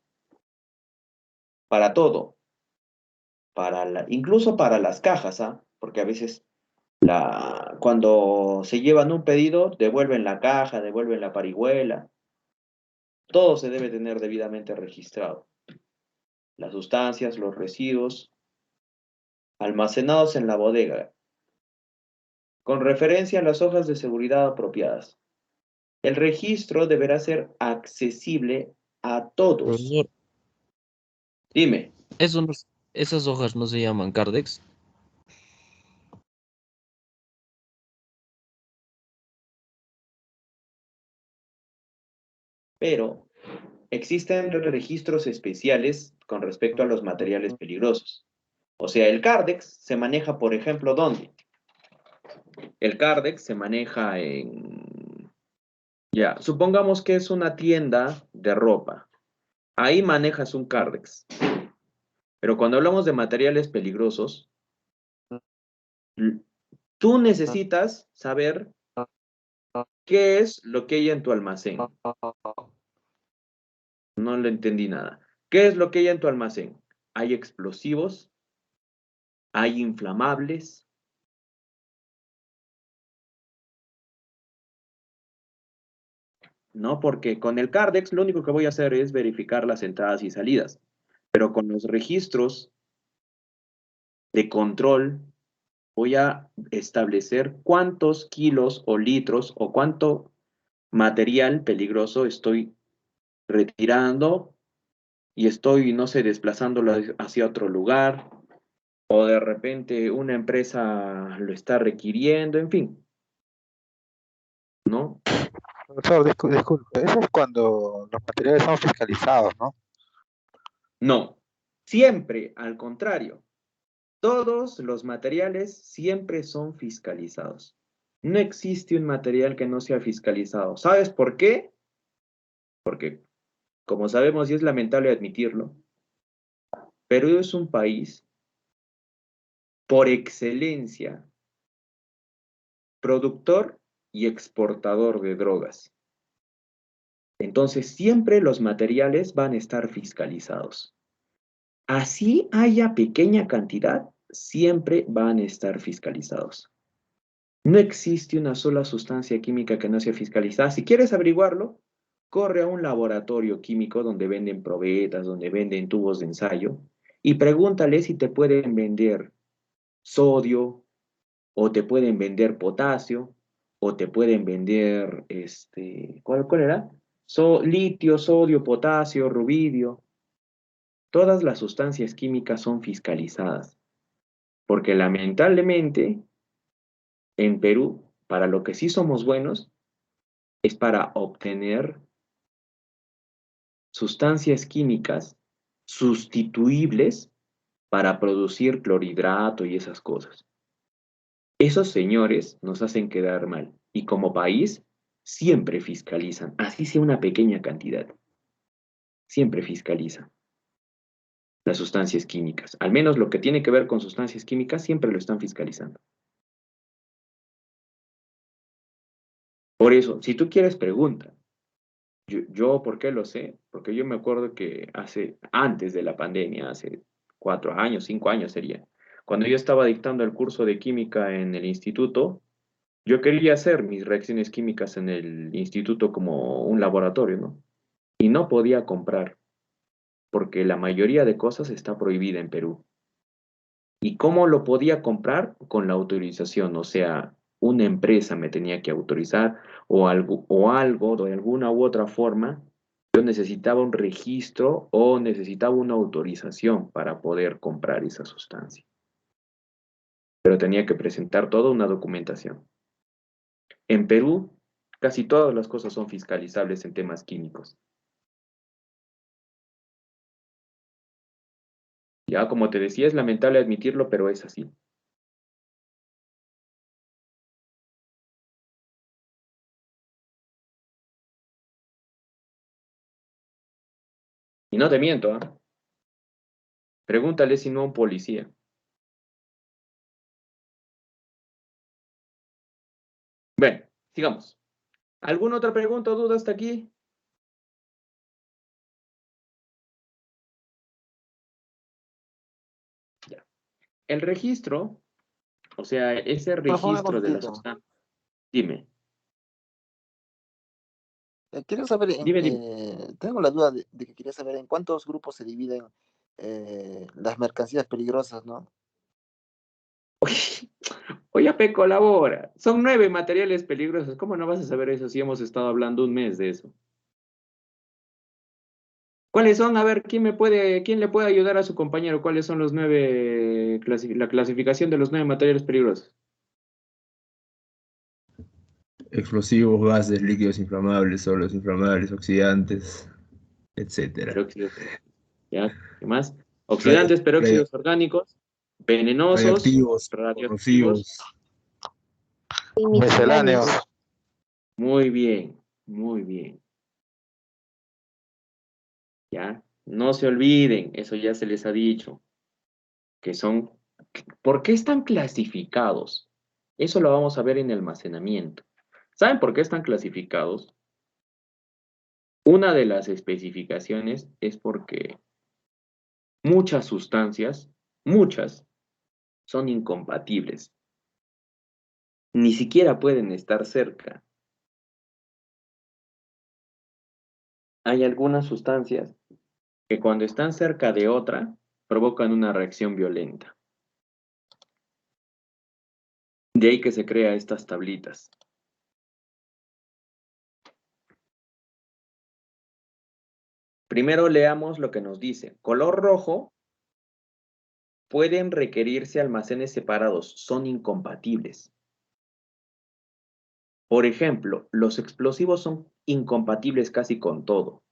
Para todo. Incluso para las cajas, ¿ah? Porque a veces cuando se llevan un pedido, devuelven la caja, devuelven la parihuela. Todo se debe tener debidamente registrado. Las sustancias, los residuos, almacenados en la bodega, con referencia a las hojas de seguridad apropiadas. El registro deberá ser accesible a todos. Profesor, Dime, esas hojas no se llaman Cardex. pero existen registros especiales con respecto a los materiales peligrosos. O sea, el Cardex se maneja, por ejemplo, ¿dónde? El Cardex se maneja en... Ya, supongamos que es una tienda de ropa. Ahí manejas un Cardex. Pero cuando hablamos de materiales peligrosos, tú necesitas saber qué es lo que hay en tu almacén. No le entendí nada. ¿Qué es lo que hay en tu almacén? ¿Hay explosivos? ¿Hay inflamables? No, porque con el Cardex lo único que voy a hacer es verificar las entradas y salidas. Pero con los registros de control voy a establecer cuántos kilos o litros o cuánto material peligroso estoy retirando y estoy, no sé, desplazándolo hacia otro lugar, o de repente una empresa lo está requiriendo, en fin, ¿no? Profesor, disculpe, eso es cuando los materiales son fiscalizados, ¿no? No, siempre al contrario. Todos los materiales siempre son fiscalizados. No existe un material que no sea fiscalizado. ¿Sabes por qué? Porque, como sabemos, y es lamentable admitirlo, Perú es un país por excelencia productor y exportador de drogas. Entonces, siempre los materiales van a estar fiscalizados. Así haya pequeña cantidad, siempre van a estar fiscalizados. No existe una sola sustancia química que no sea fiscalizada. Si quieres averiguarlo, corre a un laboratorio químico donde venden probetas, donde venden tubos de ensayo, y pregúntale si te pueden vender sodio, o te pueden vender potasio, o te pueden vender, ¿cuál era? Litio, sodio, potasio, rubidio. Todas las sustancias químicas son fiscalizadas, porque lamentablemente en Perú, para lo que sí somos buenos, es para obtener sustancias químicas sustituibles para producir clorhidrato y esas cosas. Esos señores nos hacen quedar mal y como país siempre fiscalizan, así sea una pequeña cantidad, siempre fiscalizan las sustancias químicas. Al menos lo que tiene que ver con sustancias químicas siempre lo están fiscalizando. Por eso, si tú quieres, pregunta. Yo, ¿por qué lo sé? Porque yo me acuerdo que antes de la pandemia, hace 4 años, 5 años sería, cuando yo estaba dictando el curso de química en el instituto, yo quería hacer mis reacciones químicas en el instituto como un laboratorio, ¿no? Y no podía comprar, porque la mayoría de cosas está prohibida en Perú. ¿Y cómo lo podía comprar? Con la autorización, o sea, una empresa me tenía que autorizar o algo de alguna u otra forma, yo necesitaba un registro o necesitaba una autorización para poder comprar esa sustancia. Pero tenía que presentar toda una documentación. En Perú, casi todas las cosas son fiscalizables en temas químicos. Ya, como te decía, es lamentable admitirlo, pero es así. Y no te miento, ¿ah? Pregúntale si no a un policía. Bueno, sigamos. ¿Alguna otra pregunta o duda hasta aquí? Ya. El registro, o sea, ese Profe, una registro de la consultita. sustancia. Dime, Quiero saber, dime. tengo la duda de que quería saber en cuántos grupos se dividen las mercancías peligrosas, ¿no? Oye, Ape, colabora. Son 9 materiales peligrosos. ¿Cómo no vas a saber eso si hemos estado hablando un mes de eso? ¿Cuáles son? A ver, quién le puede ayudar a su compañero? ¿Cuáles son los 9, la clasificación de los 9 materiales peligrosos? Explosivos, gases, líquidos inflamables, sólidos inflamables, oxidantes, etcétera. Peróxidos, ¿ya? ¿Qué más? Oxidantes, Radio- peróxidos orgánicos, venenosos, radioactivos, radioactivos. corrosivos. Y Misceláneos. misceláneos. Muy bien, muy bien. ¿Ya? No se olviden, eso ya se les ha dicho, que son. ¿Por qué están clasificados? Eso lo vamos a ver en almacenamiento. ¿Saben por qué están clasificados? Una de las especificaciones es porque muchas sustancias, muchas, son incompatibles. Ni siquiera pueden estar cerca. Hay algunas sustancias que cuando están cerca de otra provocan una reacción violenta. De ahí que se crean estas tablitas. Primero leamos lo que nos dice. Color rojo, pueden requerirse almacenes separados, son incompatibles. Por ejemplo, los explosivos son incompatibles casi con todo.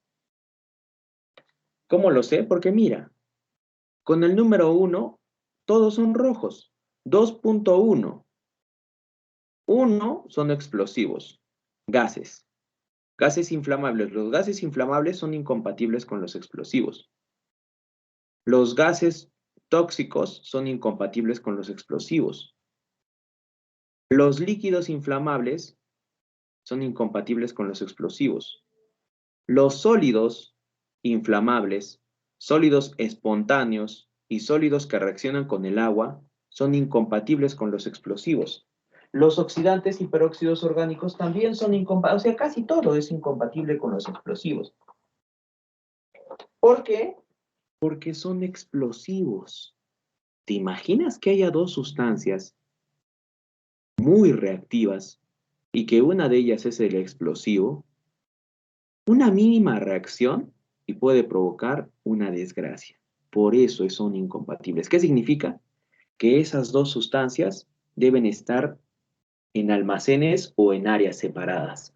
¿Cómo lo sé? Porque mira, con el número 1, todos son rojos. 2.1. 1 son explosivos, gases. Gases inflamables. Los gases inflamables son incompatibles con los explosivos. Los gases tóxicos son incompatibles con los explosivos. Los líquidos inflamables son incompatibles con los explosivos. Los sólidos inflamables, sólidos espontáneos y sólidos que reaccionan con el agua son incompatibles con los explosivos. Los oxidantes y peróxidos orgánicos también son incompatibles, o sea, casi todo es incompatible con los explosivos. ¿Por qué? Porque son explosivos. ¿Te imaginas que haya dos sustancias muy reactivas y que una de ellas es el explosivo? Una mínima reacción y puede provocar una desgracia. Por eso son incompatibles. ¿Qué significa? Que esas dos sustancias deben estar en almacenes o en áreas separadas.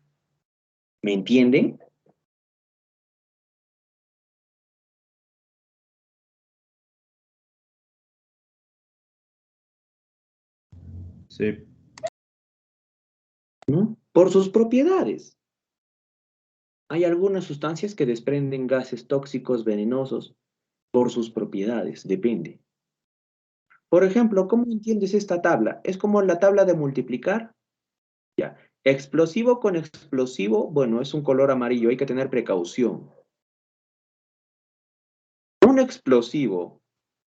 ¿Me entienden? Sí. ¿No? Por sus propiedades. Hay algunas sustancias que desprenden gases tóxicos venenosos por sus propiedades, depende. Por ejemplo, ¿cómo entiendes esta tabla? Es como la tabla de multiplicar. Ya. Explosivo con explosivo, bueno, es un color amarillo, hay que tener precaución. Un explosivo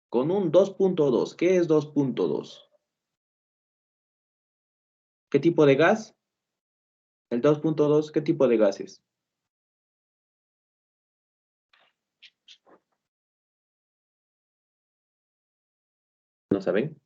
con un 2.2, ¿qué es 2.2? ¿Qué tipo de gas? El 2.2, ¿qué tipo de gas es? ¿No saben?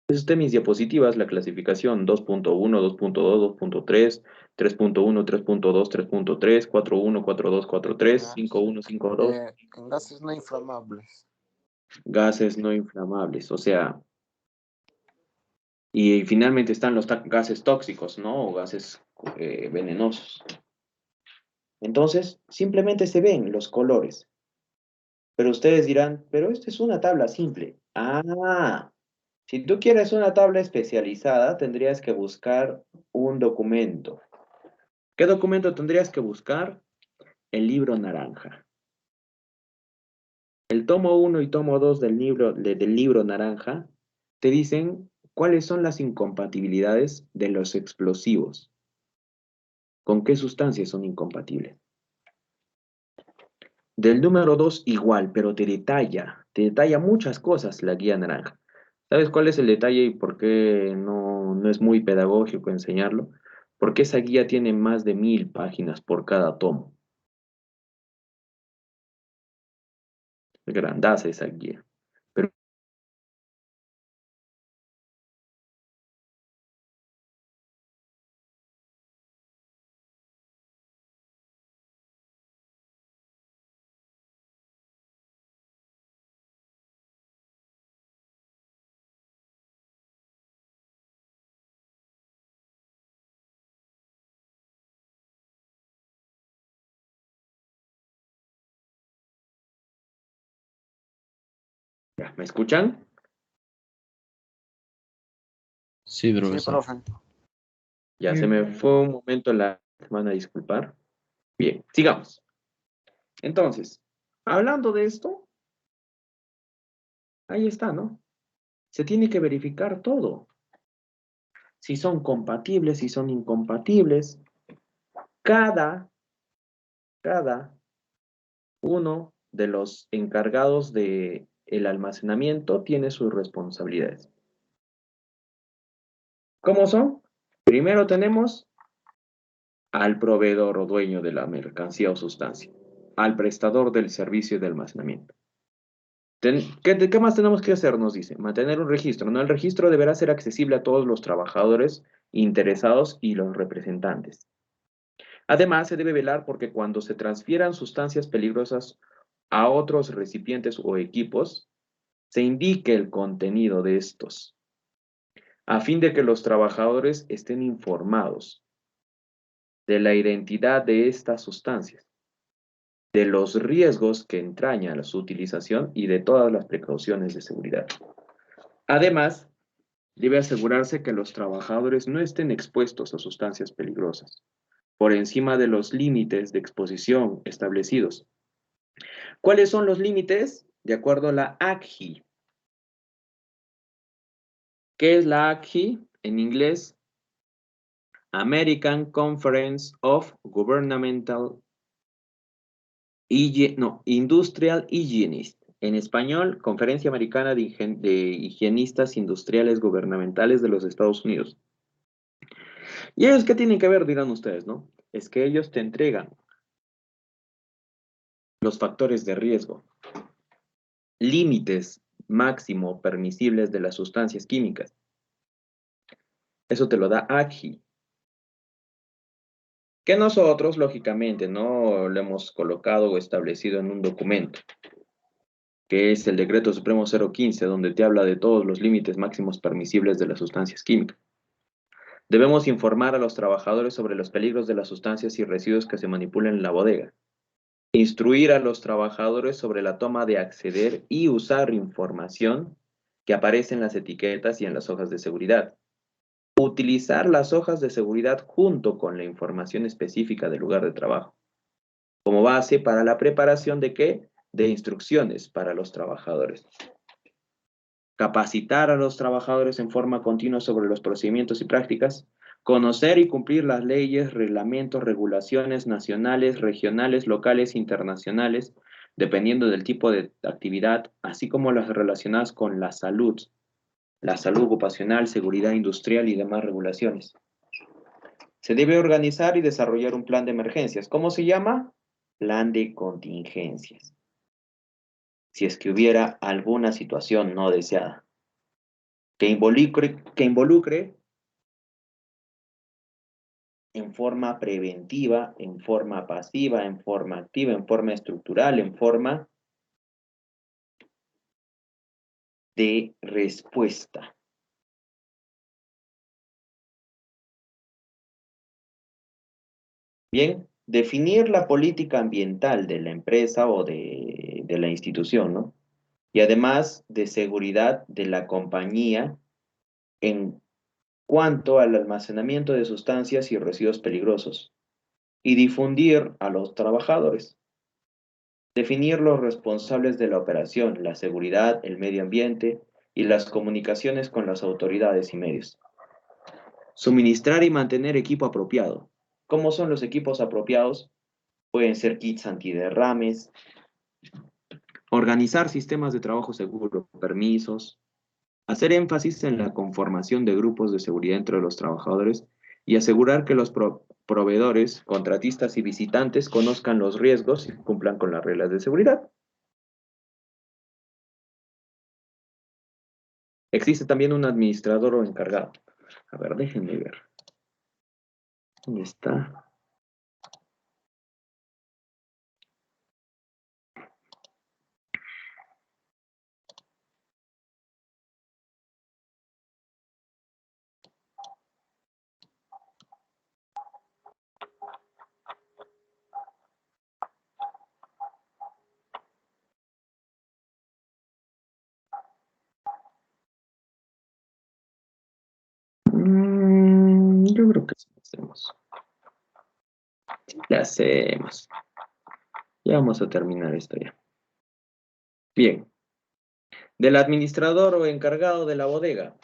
Es usted mis diapositivas, la clasificación 2.1, 2.2, 2.3, 3.1, 3.2, 3.3, 4.1, 4.2, 4.3, 5.1, 5.2. En gases no inflamables. Gases no inflamables, o sea, y finalmente están los gases tóxicos, ¿no? O gases venenosos. Entonces, simplemente se ven los colores. Pero ustedes dirán, pero esta es una tabla simple. Ah, si tú quieres una tabla especializada, tendrías que buscar un documento. ¿Qué documento tendrías que buscar? El libro naranja. El tomo 1 y tomo 2 del libro naranja te dicen cuáles son las incompatibilidades de los explosivos. ¿Con qué sustancias son incompatibles? Del número 2 igual, pero te detalla muchas cosas la guía naranja. ¿Sabes cuál es el detalle y por qué no es muy pedagógico enseñarlo? Porque esa guía tiene más de 1000 páginas por cada tomo. Es grandaza esa guía. Pero ¿me escuchan? Sí, Sí, profesor. profe. Ya se me fue un momento me van a disculpar. Bien, sigamos. Entonces, hablando de esto, ahí está, ¿no? Se tiene que verificar todo. Si son compatibles, si son incompatibles. Cada uno de los encargados del almacenamiento tiene sus responsabilidades. ¿Cómo son? Primero tenemos al proveedor o dueño de la mercancía o sustancia, al prestador del servicio de almacenamiento. ¿Qué más tenemos que hacer? Nos dice, mantener un registro, ¿no? El registro deberá ser accesible a todos los trabajadores interesados y los representantes. Además, se debe velar porque cuando se transfieran sustancias peligrosas a otros recipientes o equipos, se indique el contenido de estos, a fin de que los trabajadores estén informados de la identidad de estas sustancias, de los riesgos que entraña su utilización y de todas las precauciones de seguridad. Además, debe asegurarse que los trabajadores no estén expuestos a sustancias peligrosas, por encima de los límites de exposición establecidos. ¿Cuáles son los límites? De acuerdo a la ACGI. ¿Qué es la ACGI? En inglés, American Conference of Industrial Hygienists. En español, Conferencia Americana de Higienistas Industriales Gubernamentales de los Estados Unidos. ¿Y ellos qué tienen que ver, dirán ustedes, no? Es que ellos te entregan los factores de riesgo, límites máximo permisibles de las sustancias químicas. Eso te lo da ACGI. Que nosotros, lógicamente, no lo hemos colocado o establecido en un documento, que es el Decreto Supremo 015, donde te habla de todos los límites máximos permisibles de las sustancias químicas. Debemos informar a los trabajadores sobre los peligros de las sustancias y residuos que se manipulan en la bodega. Instruir a los trabajadores sobre la toma de acceder y usar información que aparece en las etiquetas y en las hojas de seguridad. Utilizar las hojas de seguridad junto con la información específica del lugar de trabajo, como base para la preparación de ¿qué? De instrucciones para los trabajadores. Capacitar a los trabajadores en forma continua sobre los procedimientos y prácticas, conocer y cumplir las leyes, reglamentos, regulaciones nacionales, regionales, locales, internacionales, dependiendo del tipo de actividad, así como las relacionadas con la salud ocupacional, seguridad industrial y demás regulaciones. Se debe organizar y desarrollar un plan de emergencias. ¿Cómo se llama? Plan de contingencias. Si es que hubiera alguna situación no deseada, que involucre en forma preventiva, en forma pasiva, en forma activa, en forma estructural, en forma de respuesta. Bien, definir la política ambiental de la empresa o de la institución, ¿no? Y además de seguridad de la compañía en cuanto al almacenamiento de sustancias y residuos peligrosos, y difundir a los trabajadores. Definir los responsables de la operación, la seguridad, el medio ambiente y las comunicaciones con las autoridades y medios. Suministrar y mantener equipo apropiado. ¿Cómo son los equipos apropiados? Pueden ser kits antiderrames, organizar sistemas de trabajo seguro, permisos, hacer énfasis en la conformación de grupos de seguridad entre los trabajadores y asegurar que los proveedores, contratistas y visitantes conozcan los riesgos y cumplan con las reglas de seguridad. Existe también un administrador o encargado. A ver, déjenme ver. ¿Dónde está? Yo creo que sí lo hacemos. Sí lo hacemos. Ya vamos a terminar esto ya. Bien. Del administrador o encargado de la bodega.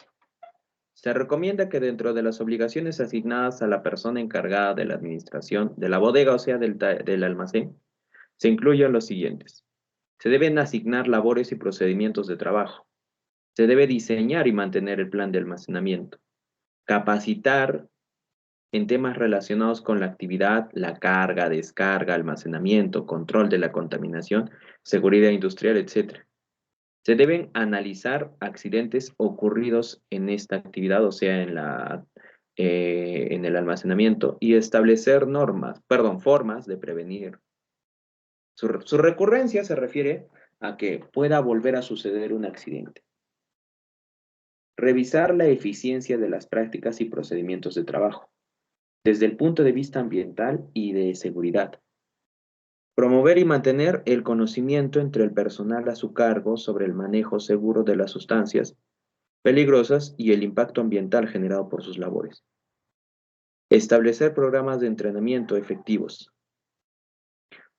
Se recomienda que dentro de las obligaciones asignadas a la persona encargada de la administración de la bodega, o sea, del almacén, se incluyan los siguientes. Se deben asignar labores y procedimientos de trabajo. Se debe diseñar y mantener el plan de almacenamiento. Capacitar en temas relacionados con la actividad, la carga, descarga, almacenamiento, control de la contaminación, seguridad industrial, etc. Se deben analizar accidentes ocurridos en esta actividad, o sea, en el almacenamiento, y establecer formas de prevenir. Su recurrencia se refiere a que pueda volver a suceder un accidente. Revisar la eficiencia de las prácticas y procedimientos de trabajo, desde el punto de vista ambiental y de seguridad. Promover y mantener el conocimiento entre el personal a su cargo sobre el manejo seguro de las sustancias peligrosas y el impacto ambiental generado por sus labores. Establecer programas de entrenamiento efectivos.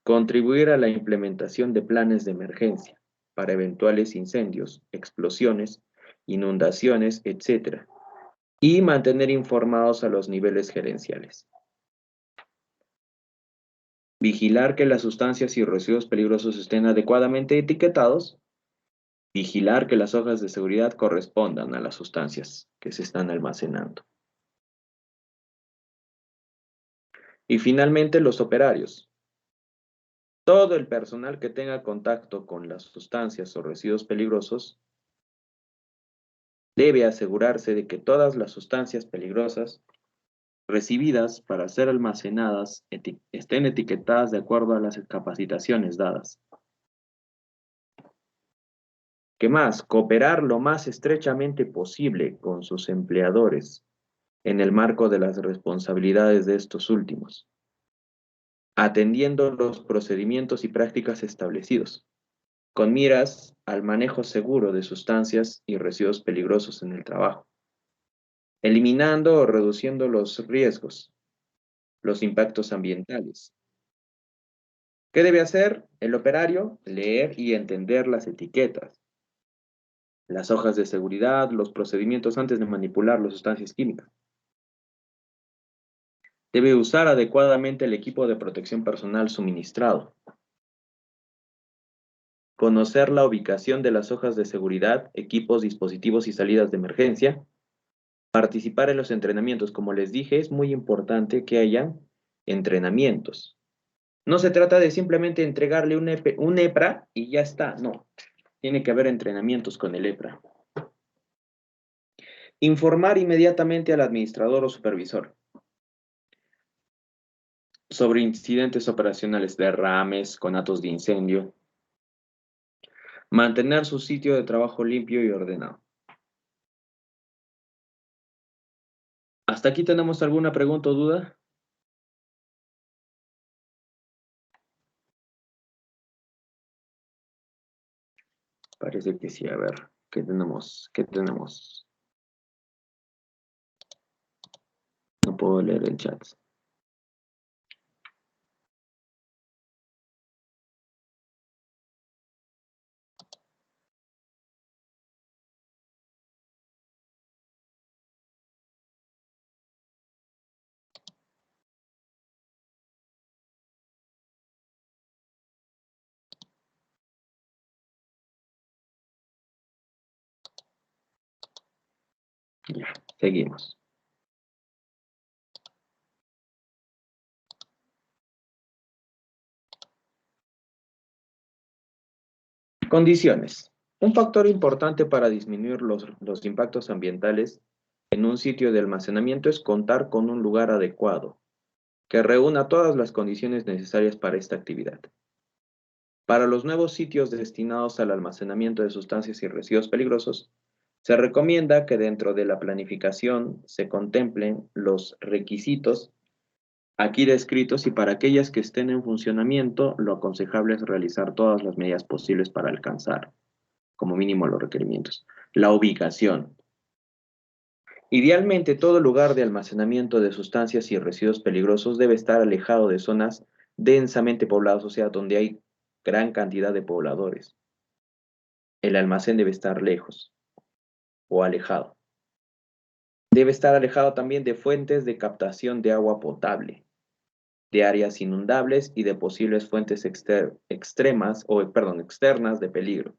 Contribuir a la implementación de planes de emergencia para eventuales incendios, explosiones, inundaciones, etc. Y mantener informados a los niveles gerenciales. Vigilar que las sustancias y residuos peligrosos estén adecuadamente etiquetados. Vigilar que las hojas de seguridad correspondan a las sustancias que se están almacenando. Y finalmente, los operarios. Todo el personal que tenga contacto con las sustancias o residuos peligrosos debe asegurarse de que todas las sustancias peligrosas recibidas para ser almacenadas estén etiquetadas de acuerdo a las capacitaciones dadas. ¿Qué más? Cooperar lo más estrechamente posible con sus empleadores en el marco de las responsabilidades de estos últimos, atendiendo los procedimientos y prácticas establecidos, con miras al manejo seguro de sustancias y residuos peligrosos en el trabajo, eliminando o reduciendo los riesgos, los impactos ambientales. ¿Qué debe hacer el operario? Leer y entender las etiquetas, las hojas de seguridad, los procedimientos antes de manipular las sustancias químicas. Debe usar adecuadamente el equipo de protección personal suministrado. Conocer la ubicación de las hojas de seguridad, equipos, dispositivos y salidas de emergencia. Participar en los entrenamientos. Como les dije, es muy importante que haya entrenamientos. No se trata de simplemente entregarle un EPRA y ya está, no. Tiene que haber entrenamientos con el EPRA. Informar inmediatamente al administrador o supervisor sobre incidentes operacionales, derrames, conatos de incendio. Mantener su sitio de trabajo limpio y ordenado. ¿Hasta aquí tenemos alguna pregunta o duda? Parece que sí. A ver, ¿qué tenemos? ¿Qué tenemos? No puedo leer el chat. Ya, seguimos. Condiciones. Un factor importante para disminuir los impactos ambientales en un sitio de almacenamiento es contar con un lugar adecuado que reúna todas las condiciones necesarias para esta actividad. Para los nuevos sitios destinados al almacenamiento de sustancias y residuos peligrosos, se recomienda que dentro de la planificación se contemplen los requisitos aquí descritos y para aquellas que estén en funcionamiento, lo aconsejable es realizar todas las medidas posibles para alcanzar, como mínimo, los requerimientos. La ubicación. Idealmente, todo lugar de almacenamiento de sustancias y residuos peligrosos debe estar alejado de zonas densamente pobladas, o sea, donde hay gran cantidad de pobladores. El almacén debe estar lejos o alejado. Debe estar alejado también de fuentes de captación de agua potable, de áreas inundables y de posibles fuentes externas de peligro.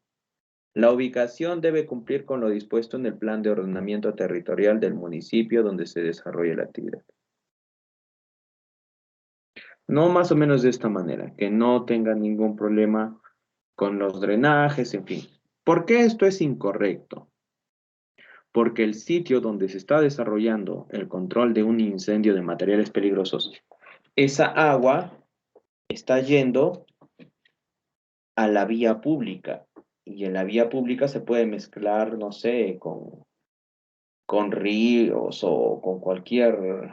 La ubicación debe cumplir con lo dispuesto en el plan de ordenamiento territorial del municipio donde se desarrolle la actividad. No más o menos de esta manera, que no tenga ningún problema con los drenajes, en fin. ¿Por qué esto es incorrecto? Porque el sitio donde se está desarrollando el control de un incendio de materiales peligrosos, esa agua está yendo a la vía pública. Y en la vía pública se puede mezclar, no sé, con ríos o con cualquier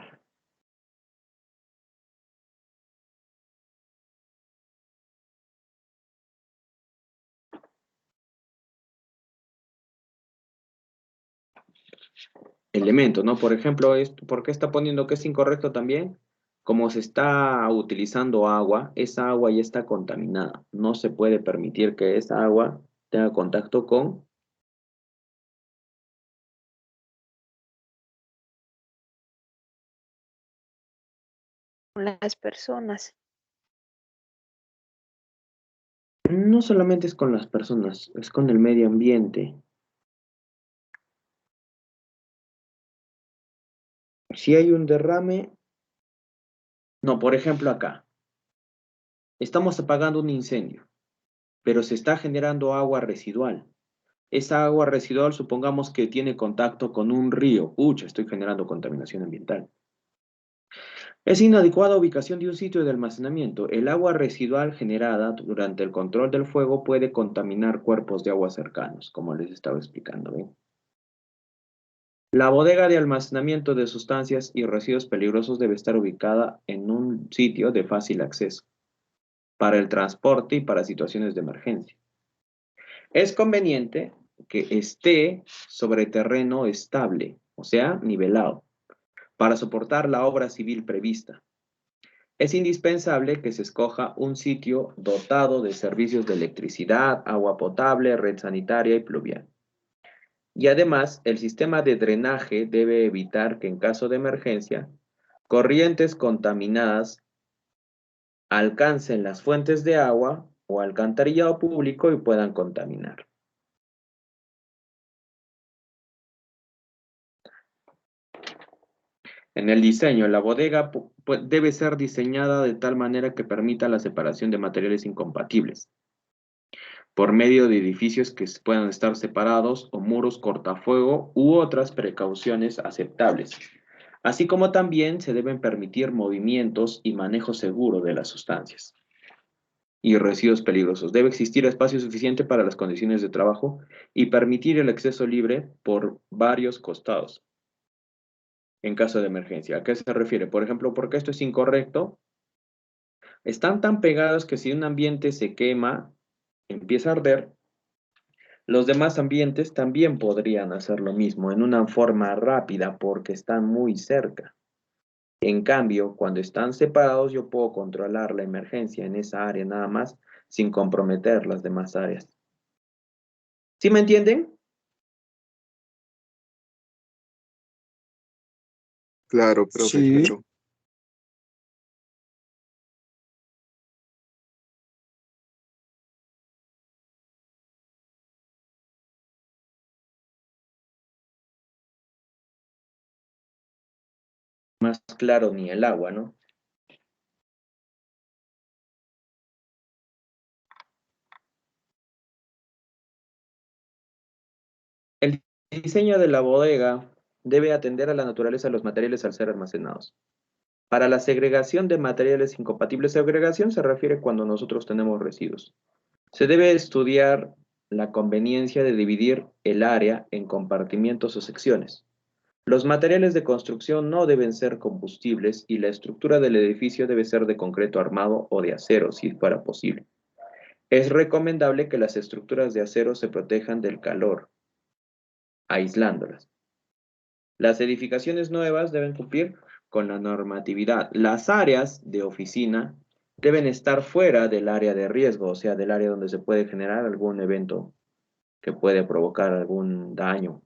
elemento, ¿no? Por ejemplo, ¿por qué está poniendo que es incorrecto también? Como se está utilizando agua, esa agua ya está contaminada. No se puede permitir que esa agua tenga contacto con las personas. no solamente es con las personas, es con el medio ambiente. Si hay un derrame, no, por ejemplo acá, estamos apagando un incendio, pero se está generando agua residual. Esa agua residual, supongamos que tiene contacto con un río. Pucha, estoy generando contaminación ambiental. Es inadecuada ubicación de un sitio de almacenamiento. El agua residual generada durante el control del fuego puede contaminar cuerpos de agua cercanos, como les estaba explicando. ¿Ven? La bodega de almacenamiento de sustancias y residuos peligrosos debe estar ubicada en un sitio de fácil acceso para el transporte y para situaciones de emergencia. Es conveniente que esté sobre terreno estable, o sea, nivelado, para soportar la obra civil prevista. Es indispensable que se escoja un sitio dotado de servicios de electricidad, agua potable, red sanitaria y pluvial. Y además, el sistema de drenaje debe evitar que en caso de emergencia, corrientes contaminadas alcancen las fuentes de agua o alcantarillado público y puedan contaminar. En el diseño, la bodega debe ser diseñada de tal manera que permita la separación de materiales incompatibles, por medio de edificios que puedan estar separados o muros cortafuego u otras precauciones aceptables. Así como también se deben permitir movimientos y manejo seguro de las sustancias y residuos peligrosos. Debe existir espacio suficiente para las condiciones de trabajo y permitir el acceso libre por varios costados en caso de emergencia. ¿A qué se refiere? Por ejemplo, porque esto es incorrecto, están tan pegados que si un ambiente se quema, empieza a arder, los demás ambientes también podrían hacer lo mismo en una forma rápida porque están muy cerca. En cambio, cuando están separados, yo puedo controlar la emergencia en esa área nada más sin comprometer las demás áreas. ¿Sí me entienden? Claro, profe, Sí. claro. Más claro ni el agua, ¿no? El diseño de la bodega debe atender a la naturaleza de los materiales al ser almacenados. Para la segregación de materiales incompatibles, segregación se refiere cuando nosotros tenemos residuos. Se debe estudiar la conveniencia de dividir el área en compartimientos o secciones. Los materiales de construcción no deben ser combustibles y la estructura del edificio debe ser de concreto armado o de acero, si fuera posible. Es recomendable que las estructuras de acero se protejan del calor, aislándolas. Las edificaciones nuevas deben cumplir con la normatividad. Las áreas de oficina deben estar fuera del área de riesgo, o sea, del área donde se puede generar algún evento que puede provocar algún daño.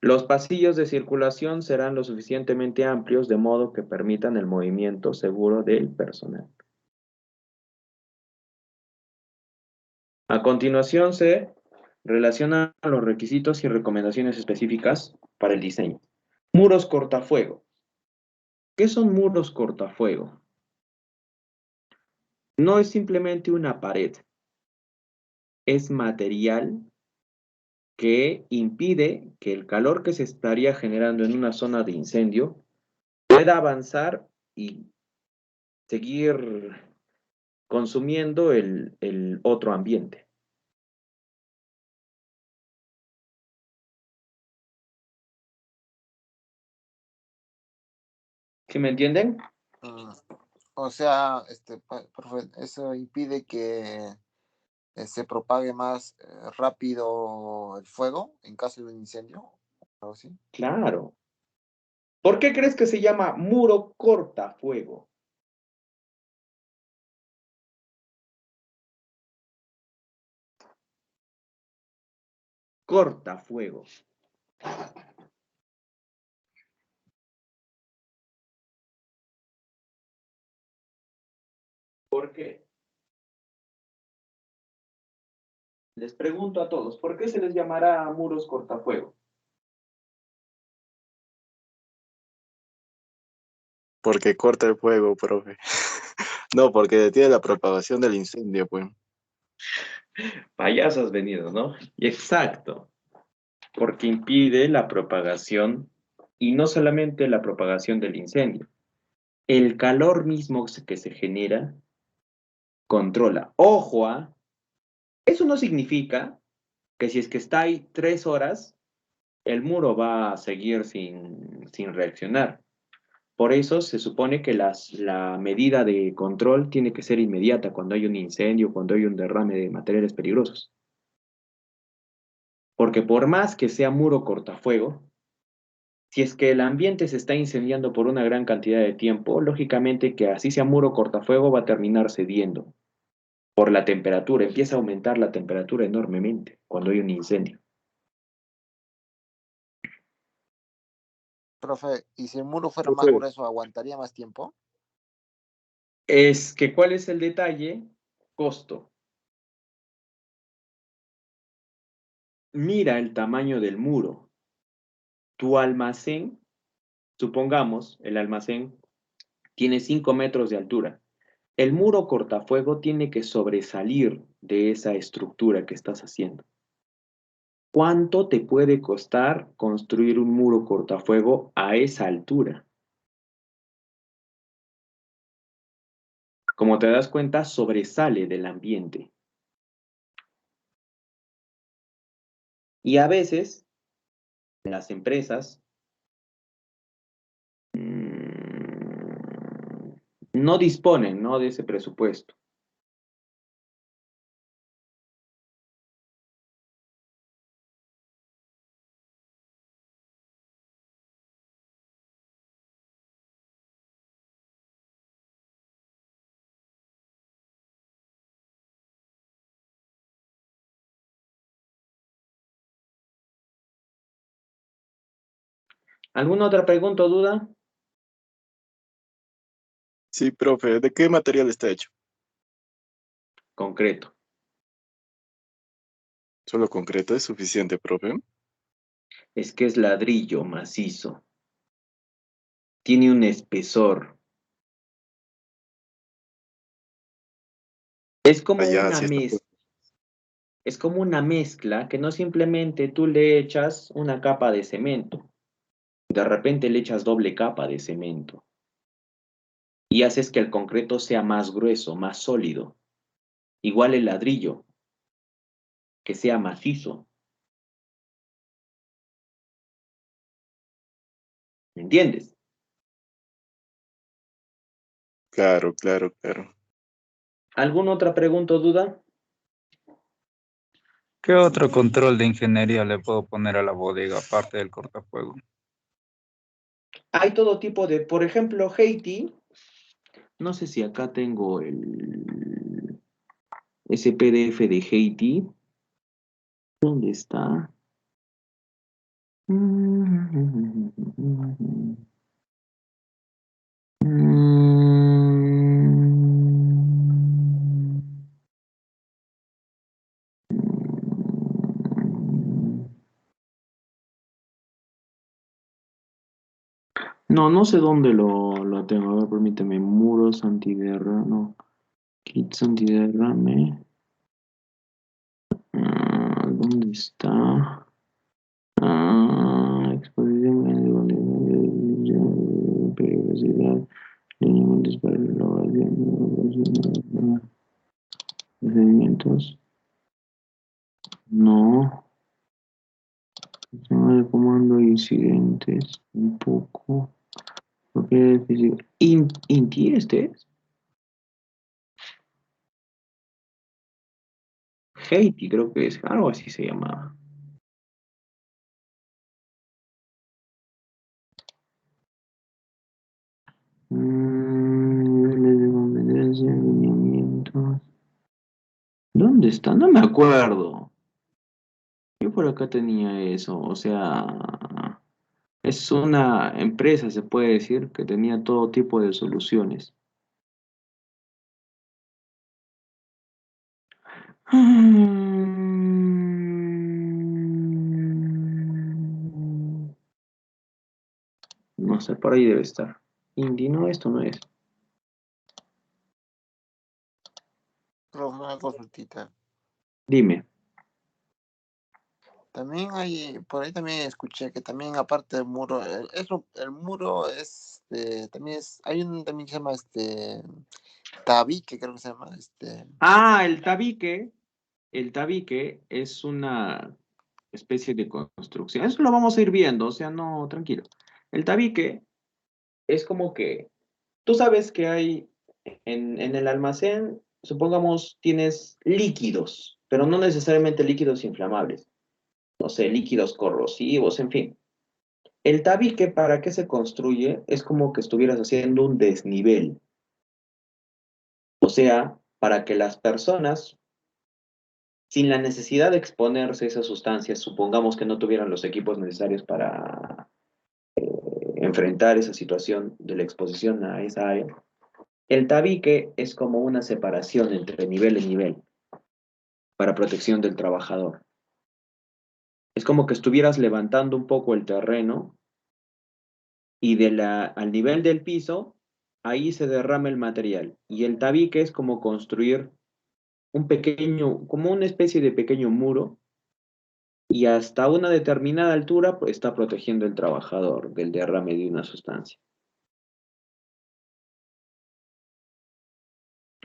Los pasillos de circulación serán lo suficientemente amplios de modo que permitan el movimiento seguro del personal. A continuación se relacionan los requisitos y recomendaciones específicas para el diseño. Muros cortafuego. ¿Qué son muros cortafuego? No es simplemente una pared, es material que impide que el calor que se estaría generando en una zona de incendio pueda avanzar y seguir consumiendo el otro ambiente. ¿Sí me entienden? O sea, profe, eso impide que se propague más rápido el fuego en caso de un incendio, ¿algo así? Claro. ¿Por qué crees que se llama muro cortafuego? Cortafuego. ¿Por qué? Les pregunto a todos, ¿por qué se les llamará muros cortafuego? Porque corta el fuego, profe. No, porque detiene la propagación del incendio, pues. Payaso has venido, ¿no? Y exacto, porque impide la propagación, y no solamente la propagación del incendio, el calor mismo que se genera controla. Ojo, eso no significa que si es que está ahí 3 horas, el muro va a seguir sin reaccionar. Por eso se supone que la medida de control tiene que ser inmediata cuando hay un incendio, cuando hay un derrame de materiales peligrosos. Porque por más que sea muro cortafuego, si es que el ambiente se está incendiando por una gran cantidad de tiempo, lógicamente que así sea muro cortafuego va a terminar cediendo por la temperatura. Empieza a aumentar la temperatura enormemente cuando hay un incendio. Profe, ¿y si el muro fuera más Profe, grueso, aguantaría más tiempo? Es que, ¿cuál es el detalle? Costo. Mira el tamaño del muro. Tu almacén, supongamos, el almacén tiene 5 metros de altura. El muro cortafuego tiene que sobresalir de esa estructura que estás haciendo. ¿Cuánto te puede costar construir un muro cortafuego a esa altura? Como te das cuenta, sobresale del ambiente. Y a veces, las empresas no disponen, ¿no?, de ese presupuesto. ¿Alguna otra pregunta o duda? sí, profe, ¿de qué material está hecho? Concreto. ¿Solo concreto es suficiente, profe? Es que es ladrillo macizo. Tiene un espesor. Es como Allá, una sí está. mezcla. Es como una mezcla que no simplemente tú le echas una capa de cemento. De repente le echas doble capa de cemento. Y haces que el concreto sea más grueso, más sólido. Igual el ladrillo, que sea macizo. ¿Me entiendes? Claro, claro, claro. ¿Alguna otra pregunta o duda? ¿Qué otro control de ingeniería le puedo poner a la bodega aparte del cortafuego? Hay todo tipo de, por ejemplo, Haiti. No sé si acá tengo ese PDF de Haiti. ¿Dónde está? No, no sé dónde lo tengo. A ver, permíteme. Muros antiderrame. No. Kits antiderrame. ¿Dónde está? Exposición de peligrosidad. Lineamientos para la elaboración de procedimientos. No. Sistema de comando e incidentes. Un poco. Propiedades físicas. ¿Inti este es? Haiti creo que es. Algo así se llamaba. Niveles de competencia, lineamientos. ¿Dónde está? No me acuerdo. Yo por acá tenía eso. O sea, es una empresa, se puede decir, que tenía todo tipo de soluciones. No sé, por ahí debe estar. Indy, no, esto no es. Profe, una consultita. Dime. También hay, por ahí también escuché que también aparte del muro, el muro es, también es, hay un también que se llama tabique, creo que se llama, El tabique. El tabique es una especie de construcción. Eso lo vamos a ir viendo, o sea, no, tranquilo. El tabique es como que, tú sabes que hay en el almacén, supongamos, tienes líquidos, pero no necesariamente líquidos inflamables. no sé, líquidos corrosivos, en fin. El tabique, ¿para qué se construye? Es como que estuvieras haciendo un desnivel. O sea, para que las personas, sin la necesidad de exponerse a esas sustancias, supongamos que no tuvieran los equipos necesarios para enfrentar esa situación de la exposición a esa área, el tabique es como una separación entre nivel y nivel para protección del trabajador. Es como que estuvieras levantando un poco el terreno y al nivel del piso, ahí se derrama el material. Y el tabique es como construir un pequeño, como una especie de pequeño muro, y hasta una determinada altura pues, está protegiendo el trabajador del derrame de una sustancia.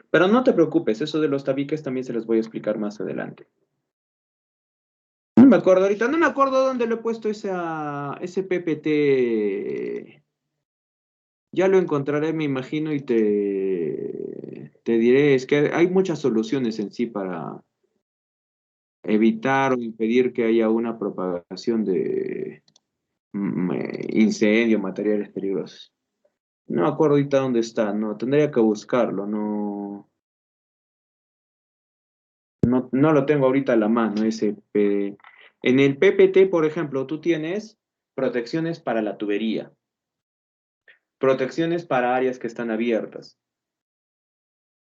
Pero no te preocupes, eso de los tabiques también se los voy a explicar más adelante. No me acuerdo ahorita, no me acuerdo dónde lo he puesto ese PPT. Ya lo encontraré, me imagino, y te diré, es que hay muchas soluciones en sí para evitar o impedir que haya una propagación de incendio, materiales peligrosos. No me acuerdo ahorita dónde está, no, tendría que buscarlo, no lo tengo ahorita a la mano, En el PPT, por ejemplo, tú tienes protecciones para la tubería, protecciones para áreas que están abiertas.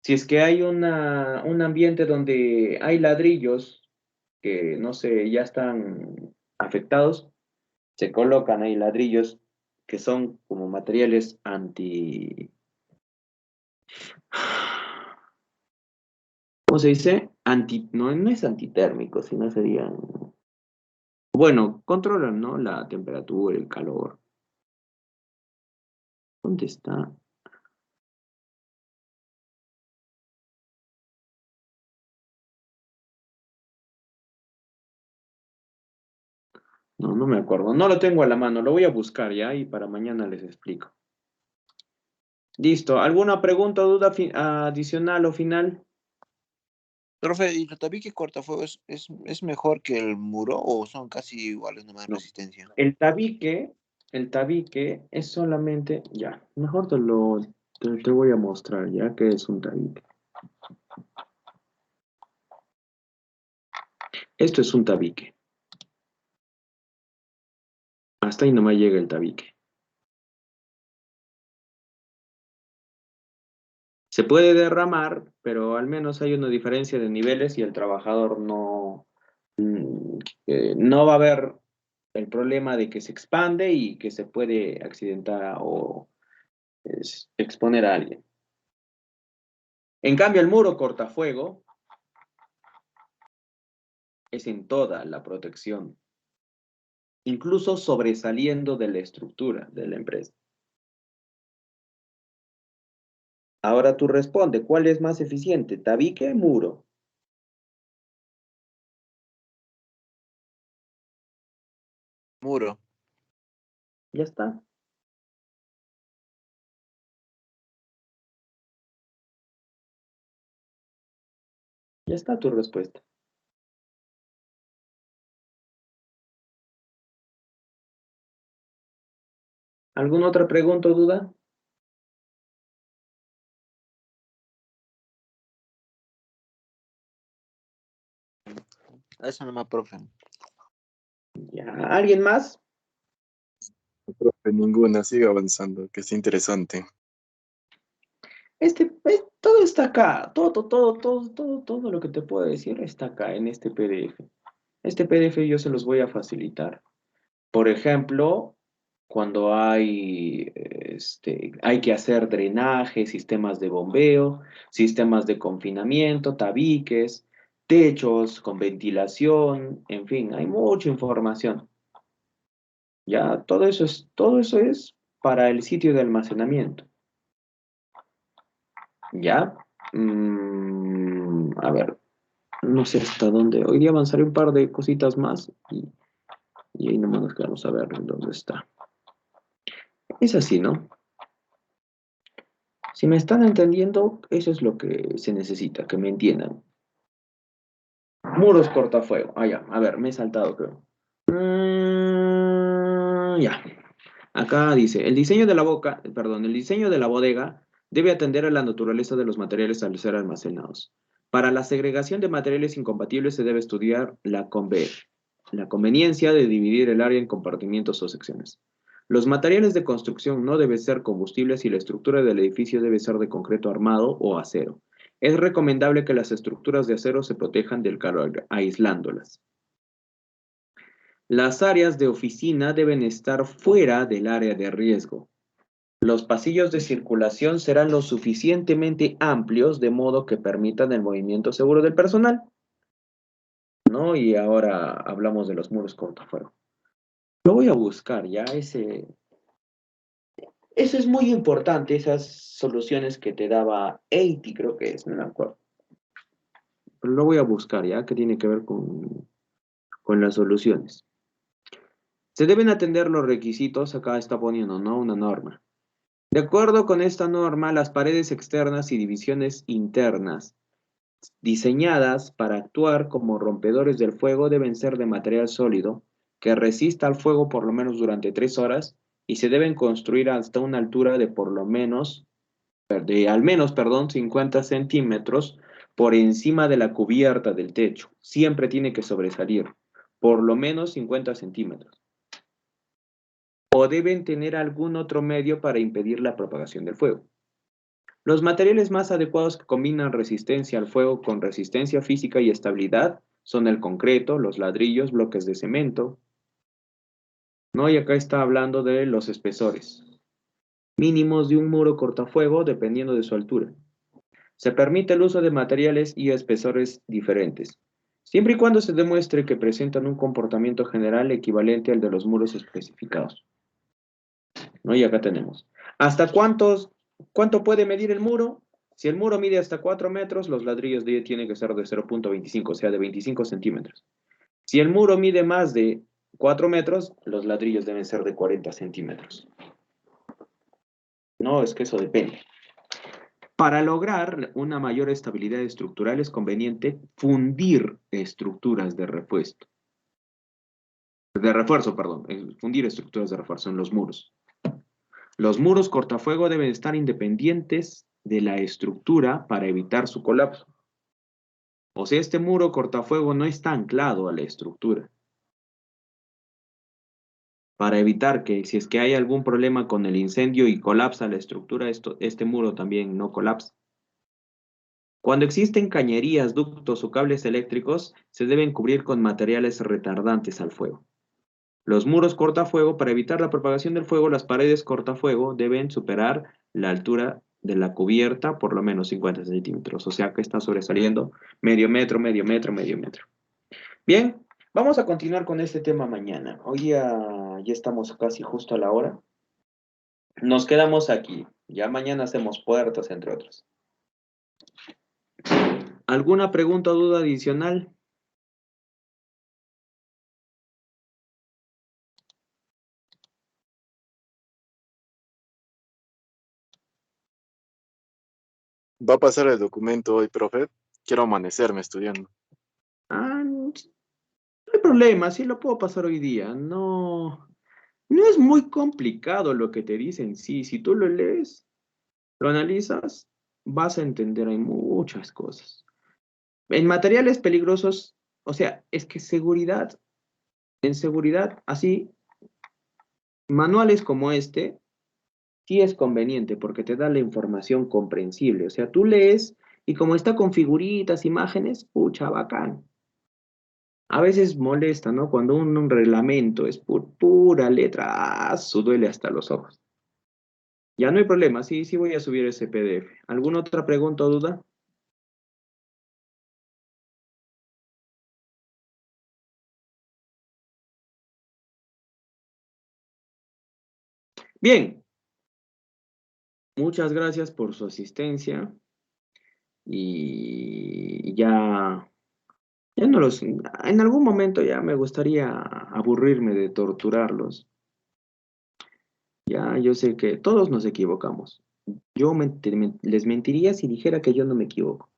Si es que hay un ambiente donde hay ladrillos que, no sé, ya están afectados, se colocan ahí ladrillos que son como materiales ¿cómo se dice? No es antitérmico, sino serían, bueno, controlan, ¿no? La temperatura, el calor. ¿Dónde está? No me acuerdo. No lo tengo a la mano. Lo voy a buscar ya y para mañana les explico. Listo. ¿Alguna pregunta o duda adicional o final? Profe, ¿y el tabique cortafuego es mejor que el muro o son casi iguales nomás de No. resistencia? El tabique es solamente, ya, mejor te voy a mostrar ya que es un tabique. Esto es un tabique. Hasta ahí nomás llega el tabique. Se puede derramar, pero al menos hay una diferencia de niveles y el trabajador no va a haber el problema de que se expande y que se puede accidentar o exponer a alguien. En cambio, el muro cortafuego es en toda la protección, incluso sobresaliendo de la estructura de la empresa. Ahora tú responde, ¿cuál es más eficiente, tabique o muro? Muro. Ya está. Ya está tu respuesta. ¿Alguna otra pregunta o duda? Eso nomás, profe. Ya. ¿Alguien más? Profe, ninguna, siga avanzando, que es interesante. Todo está acá. Todo lo que te puedo decir está acá en este PDF. Este PDF yo se los voy a facilitar. Por ejemplo, cuando hay que hacer drenaje, sistemas de bombeo, sistemas de confinamiento, tabiques, techos con ventilación, en fin, hay mucha información. Ya, todo eso es para el sitio de almacenamiento. Ya, a ver, no sé hasta dónde. Hoy día avanzaré un par de cositas más y ahí nomás nos quedamos a ver dónde está. Es así, ¿no? Si me están entendiendo, eso es lo que se necesita, que me entiendan. Muros cortafuego. Ah, ya, a ver, me he saltado, creo. Ya. Acá dice, el diseño de la bodega debe atender a la naturaleza de los materiales al ser almacenados. Para la segregación de materiales incompatibles se debe estudiar la conveniencia de dividir el área en compartimientos o secciones. Los materiales de construcción no deben ser combustibles y la estructura del edificio debe ser de concreto armado o acero. Es recomendable que las estructuras de acero se protejan del calor aislándolas. Las áreas de oficina deben estar fuera del área de riesgo. Los pasillos de circulación serán lo suficientemente amplios de modo que permitan el movimiento seguro del personal. ¿No? Y ahora hablamos de los muros cortafuego. Lo voy a buscar ya, eso es muy importante, esas soluciones que te daba 80, creo que es, no me acuerdo. Pero lo voy a buscar ya, que tiene que ver con las soluciones. Se deben atender los requisitos, acá está poniendo, ¿no? Una norma. De acuerdo con esta norma, las paredes externas y divisiones internas diseñadas para actuar como rompedores del fuego deben ser de material sólido que resista al fuego por lo menos durante 3 horas y se deben construir hasta una altura de al menos 50 centímetros por encima de la cubierta del techo. Siempre tiene que sobresalir, por lo menos 50 centímetros. O deben tener algún otro medio para impedir la propagación del fuego. Los materiales más adecuados que combinan resistencia al fuego con resistencia física y estabilidad son el concreto, los ladrillos, bloques de cemento. ¿No? Y acá está hablando de los espesores mínimos de un muro cortafuego dependiendo de su altura. Se permite el uso de materiales y espesores diferentes, siempre y cuando se demuestre que presentan un comportamiento general equivalente al de los muros especificados. ¿No? Y acá tenemos. ¿Hasta cuánto puede medir el muro? Si el muro mide hasta 4 metros, los ladrillos tienen que ser de 0.25, o sea, de 25 centímetros. Si el muro mide más de 4 metros, los ladrillos deben ser de 40 centímetros. No, es que eso depende. Para lograr una mayor estabilidad estructural es conveniente fundir estructuras de refuerzo. Fundir estructuras de refuerzo en los muros. Los muros cortafuego deben estar independientes de la estructura para evitar su colapso. O sea, este muro cortafuego no está anclado a la estructura. Para evitar que si es que hay algún problema con el incendio y colapsa la estructura, este muro también no colapsa. Cuando existen cañerías, ductos o cables eléctricos, se deben cubrir con materiales retardantes al fuego. Los muros cortafuego, para evitar la propagación del fuego, las paredes cortafuego deben superar la altura de la cubierta por lo menos 50 centímetros. O sea que está sobresaliendo medio metro, medio metro, medio metro. Bien, vamos a continuar con este tema mañana. Hoy ya estamos casi justo a la hora. Nos quedamos aquí. Ya mañana hacemos puertas, entre otros. ¿Alguna pregunta o duda adicional? ¿Va a pasar el documento hoy, profe? Quiero amanecerme estudiando. No hay problema, sí lo puedo pasar hoy día. No es muy complicado lo que te dicen. Sí, si tú lo lees, lo analizas, vas a entender, hay muchas cosas. En materiales peligrosos, o sea, es que en seguridad, así, manuales como este, sí es conveniente porque te da la información comprensible. O sea, tú lees y como está con figuritas, imágenes, pucha, bacán. A veces molesta, ¿no? Cuando un reglamento es pura letra, duele hasta los ojos. Ya no hay problema, sí voy a subir ese PDF. ¿Alguna otra pregunta o duda? Bien. Muchas gracias por su asistencia. Y ya no en algún momento ya me gustaría aburrirme de torturarlos. Ya, yo sé que todos nos equivocamos. Yo les mentiría si dijera que yo no me equivoco.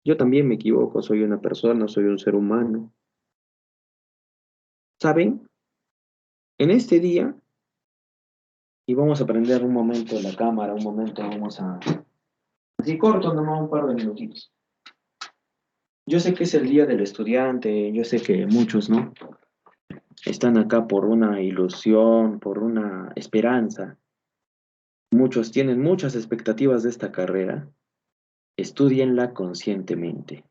Yo también me equivoco, soy una persona, soy un ser humano. ¿saben? En este día, y vamos a prender un momento la cámara, un momento vamos a... Así corto, nomás un par de minutitos. Yo sé que es el día del estudiante, yo sé que muchos, ¿no? Están acá por una ilusión, por una esperanza. Muchos tienen muchas expectativas de esta carrera. Estúdienla conscientemente.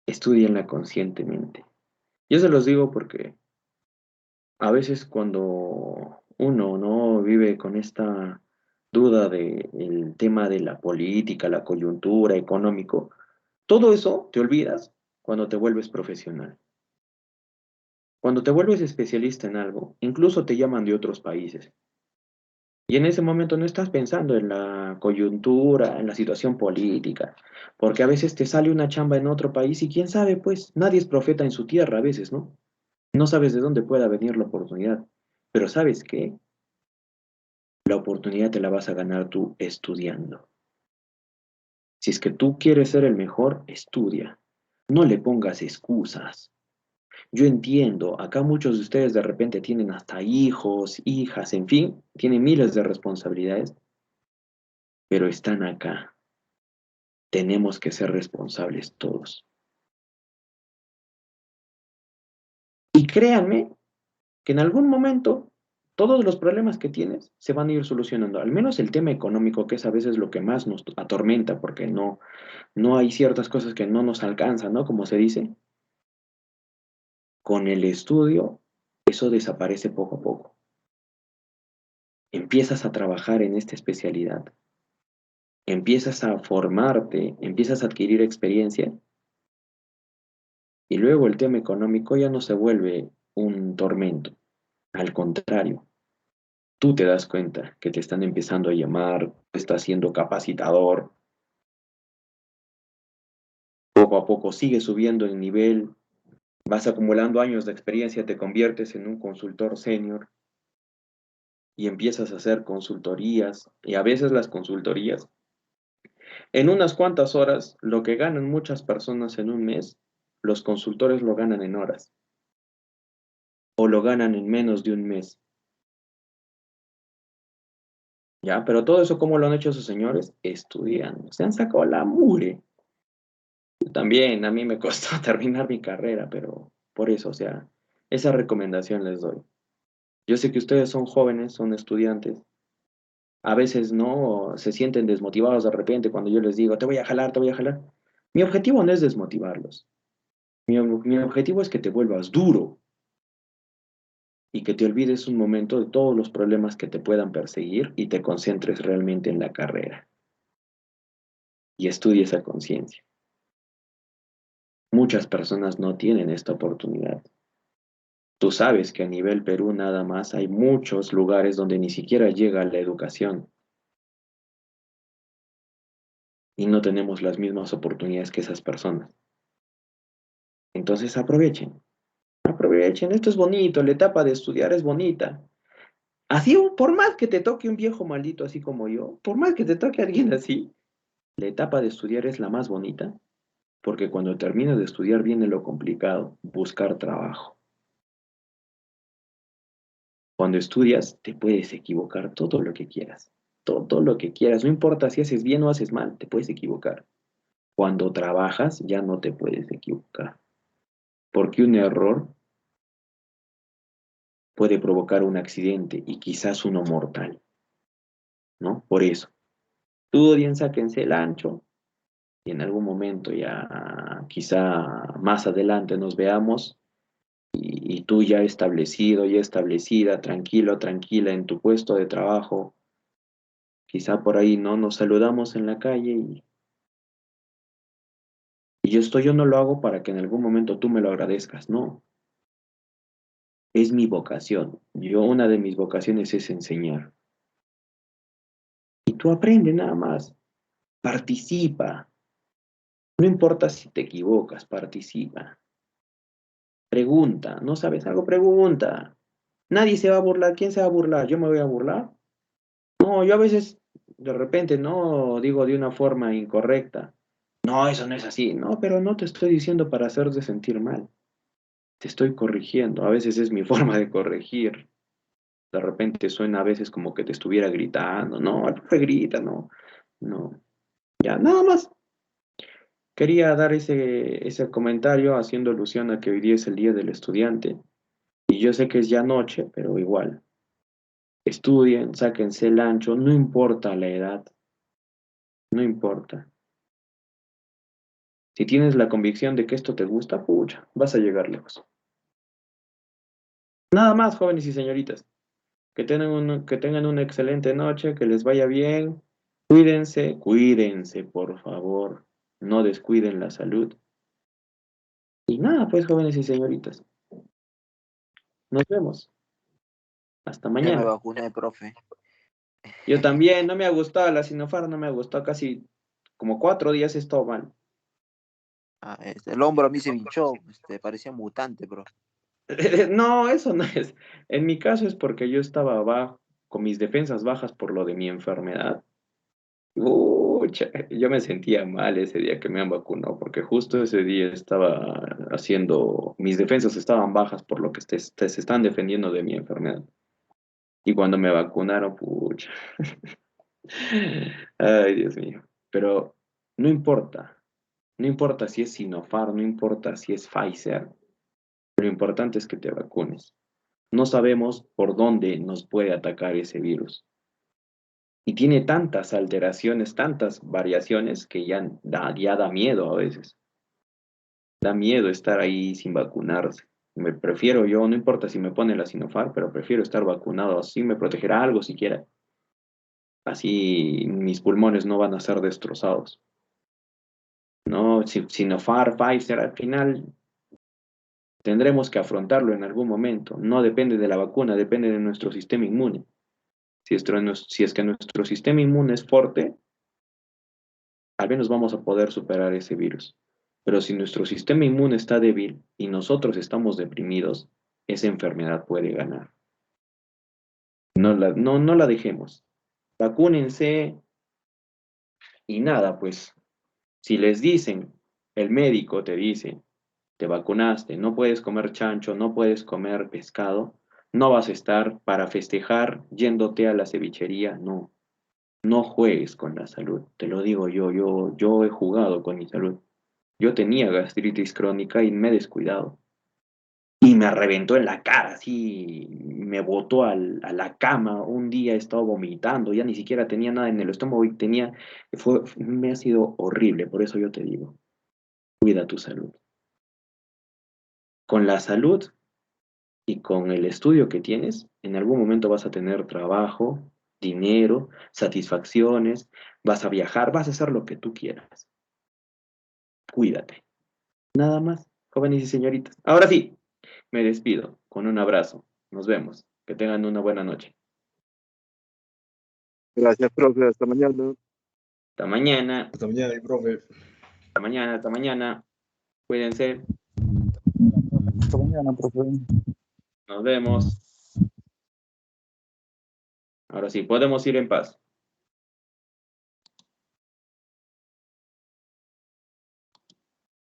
Estúdienla conscientemente. Yo se los digo porque a veces cuando uno no vive con esta duda del tema de la política, la coyuntura, económico, todo eso te olvidas cuando te vuelves profesional. Cuando te vuelves especialista en algo, incluso te llaman de otros países. Y en ese momento no estás pensando en la coyuntura, en la situación política, porque a veces te sale una chamba en otro país y quién sabe, pues nadie es profeta en su tierra a veces, ¿no? No sabes de dónde pueda venir la oportunidad, pero ¿sabes qué? La oportunidad te la vas a ganar tú estudiando. Si es que tú quieres ser el mejor, estudia. No le pongas excusas. Yo entiendo, acá muchos de ustedes de repente tienen hasta hijos, hijas, en fin, tienen miles de responsabilidades, pero están acá. Tenemos que ser responsables todos. Y créanme que en algún momento todos los problemas que tienes se van a ir solucionando. Al menos el tema económico, que es a veces lo que más nos atormenta, porque no hay ciertas cosas que no nos alcanzan, ¿no? Como se dice. Con el estudio, eso desaparece poco a poco. Empiezas a trabajar en esta especialidad. Empiezas a formarte, empiezas a adquirir experiencia y luego el tema económico ya no se vuelve un tormento. Al contrario, tú te das cuenta que te están empezando a llamar, estás siendo capacitador, poco a poco sigues subiendo el nivel, vas acumulando años de experiencia, te conviertes en un consultor senior y empiezas a hacer consultorías y a veces las consultorías, en unas cuantas horas, lo que ganan muchas personas en un mes, los consultores lo ganan en horas o lo ganan en menos de un mes. ¿Ya? Pero todo eso, ¿cómo lo han hecho esos señores? Estudiando. Se han sacado la mugre. También a mí me costó terminar mi carrera, pero por eso, o sea, esa recomendación les doy. Yo sé que ustedes son jóvenes, son estudiantes. A veces no se sienten desmotivados de repente cuando yo les digo, te voy a jalar, te voy a jalar. Mi objetivo no es desmotivarlos. Mi objetivo es que te vuelvas duro y que te olvides un momento de todos los problemas que te puedan perseguir y te concentres realmente en la carrera y estudies a conciencia. Muchas personas no tienen esta oportunidad. Tú sabes que a nivel Perú nada más hay muchos lugares donde ni siquiera llega la educación y no tenemos las mismas oportunidades que esas personas. Entonces aprovechen, aprovechen, esto es bonito, la etapa de estudiar es bonita. Así, por más que te toque un viejo maldito así como yo, por más que te toque alguien así, la etapa de estudiar es la más bonita, porque cuando terminas de estudiar viene lo complicado, buscar trabajo. Cuando estudias te puedes equivocar todo lo que quieras, todo lo que quieras, no importa si haces bien o haces mal, te puedes equivocar. Cuando trabajas ya no te puedes equivocar, porque un error puede provocar un accidente y quizás uno mortal, ¿no? Por eso, estudien, sáquense el ancho y en algún momento ya, quizá más adelante nos veamos y tú ya establecido, ya establecida, tranquilo, tranquila en tu puesto de trabajo, quizá por ahí no nos saludamos en la calle y esto yo no lo hago para que en algún momento tú me lo agradezcas, no. Es mi vocación. Una de mis vocaciones es enseñar. Y tú aprende nada más. Participa. No importa si te equivocas, participa. Pregunta. ¿No sabes algo? Pregunta. Nadie se va a burlar. ¿Quién se va a burlar? ¿Yo me voy a burlar? No, yo a veces de repente no digo de una forma incorrecta. No, eso no es así. No, pero no te estoy diciendo para hacerte sentir mal. te estoy corrigiendo. A veces es mi forma de corregir. De repente suena a veces como que te estuviera gritando. No, el profe grita, no. No. Ya, nada más. Quería dar ese comentario haciendo alusión a que hoy día es el día del estudiante. Y yo sé que es ya noche, pero igual. Estudien, sáquense el ancho, no importa la edad. No importa. Si tienes la convicción de que esto te gusta, pucha, vas a llegar lejos. Nada más, jóvenes y señoritas. Que tengan una excelente noche, que les vaya bien. Cuídense, cuídense, por favor. No descuiden la salud. Y nada, pues, jóvenes y señoritas. Nos vemos. Hasta Ya me mañana. vacuné, profe. Yo también, no me ha gustado la Sinopharm, no me ha gustado. Casi como 4 días he estado mal. El hombro a mí se me hinchó, parecía mutante, bro. No, eso no es. En mi caso es porque yo estaba abajo, con mis defensas bajas por lo de mi enfermedad. Yo me sentía mal ese día que me han vacunado, porque justo ese día estaba haciendo, mis defensas estaban bajas por lo que se están defendiendo de mi enfermedad. Y cuando me vacunaron, pucha. Ay, Dios mío. Pero no importa. No importa si es Sinopharm, no importa si es Pfizer. Lo importante es que te vacunes. No sabemos por dónde nos puede atacar ese virus. Y tiene tantas alteraciones, tantas variaciones que ya da miedo a veces. Da miedo estar ahí sin vacunarse. Me prefiero yo, no importa si me ponen la Sinopharm, pero prefiero estar vacunado, así me protegerá algo siquiera. Así mis pulmones no van a ser destrozados. No, Sinopharm, Pfizer, al final tendremos que afrontarlo en algún momento. No depende de la vacuna, depende de nuestro sistema inmune. Si es que nuestro sistema inmune es fuerte, al menos vamos a poder superar ese virus. Pero si nuestro sistema inmune está débil y nosotros estamos deprimidos, esa enfermedad puede ganar. No la dejemos. Vacúnense y nada, pues, si les dicen, el médico te dice, te vacunaste, no puedes comer chancho, no puedes comer pescado, no vas a estar para festejar yéndote a la cevichería, no. No juegues con la salud, te lo digo yo he jugado con mi salud. Yo tenía gastritis crónica y me he descuidado. Y me reventó en la cara, así, me botó a la cama. Un día he estado vomitando, ya ni siquiera tenía nada en el estómago y me ha sido horrible, por eso yo te digo, cuida tu salud. Con la salud y con el estudio que tienes, en algún momento vas a tener trabajo, dinero, satisfacciones, vas a viajar, vas a hacer lo que tú quieras. Cuídate. Nada más, jóvenes y señoritas. Ahora sí, me despido con un abrazo. Nos vemos. Que tengan una buena noche. Gracias, profe. Hasta mañana. Hasta mañana. Hasta mañana, profe. Hasta mañana, hasta mañana. Cuídense. Hasta mañana, profe. Nos vemos. Ahora sí, podemos ir en paz.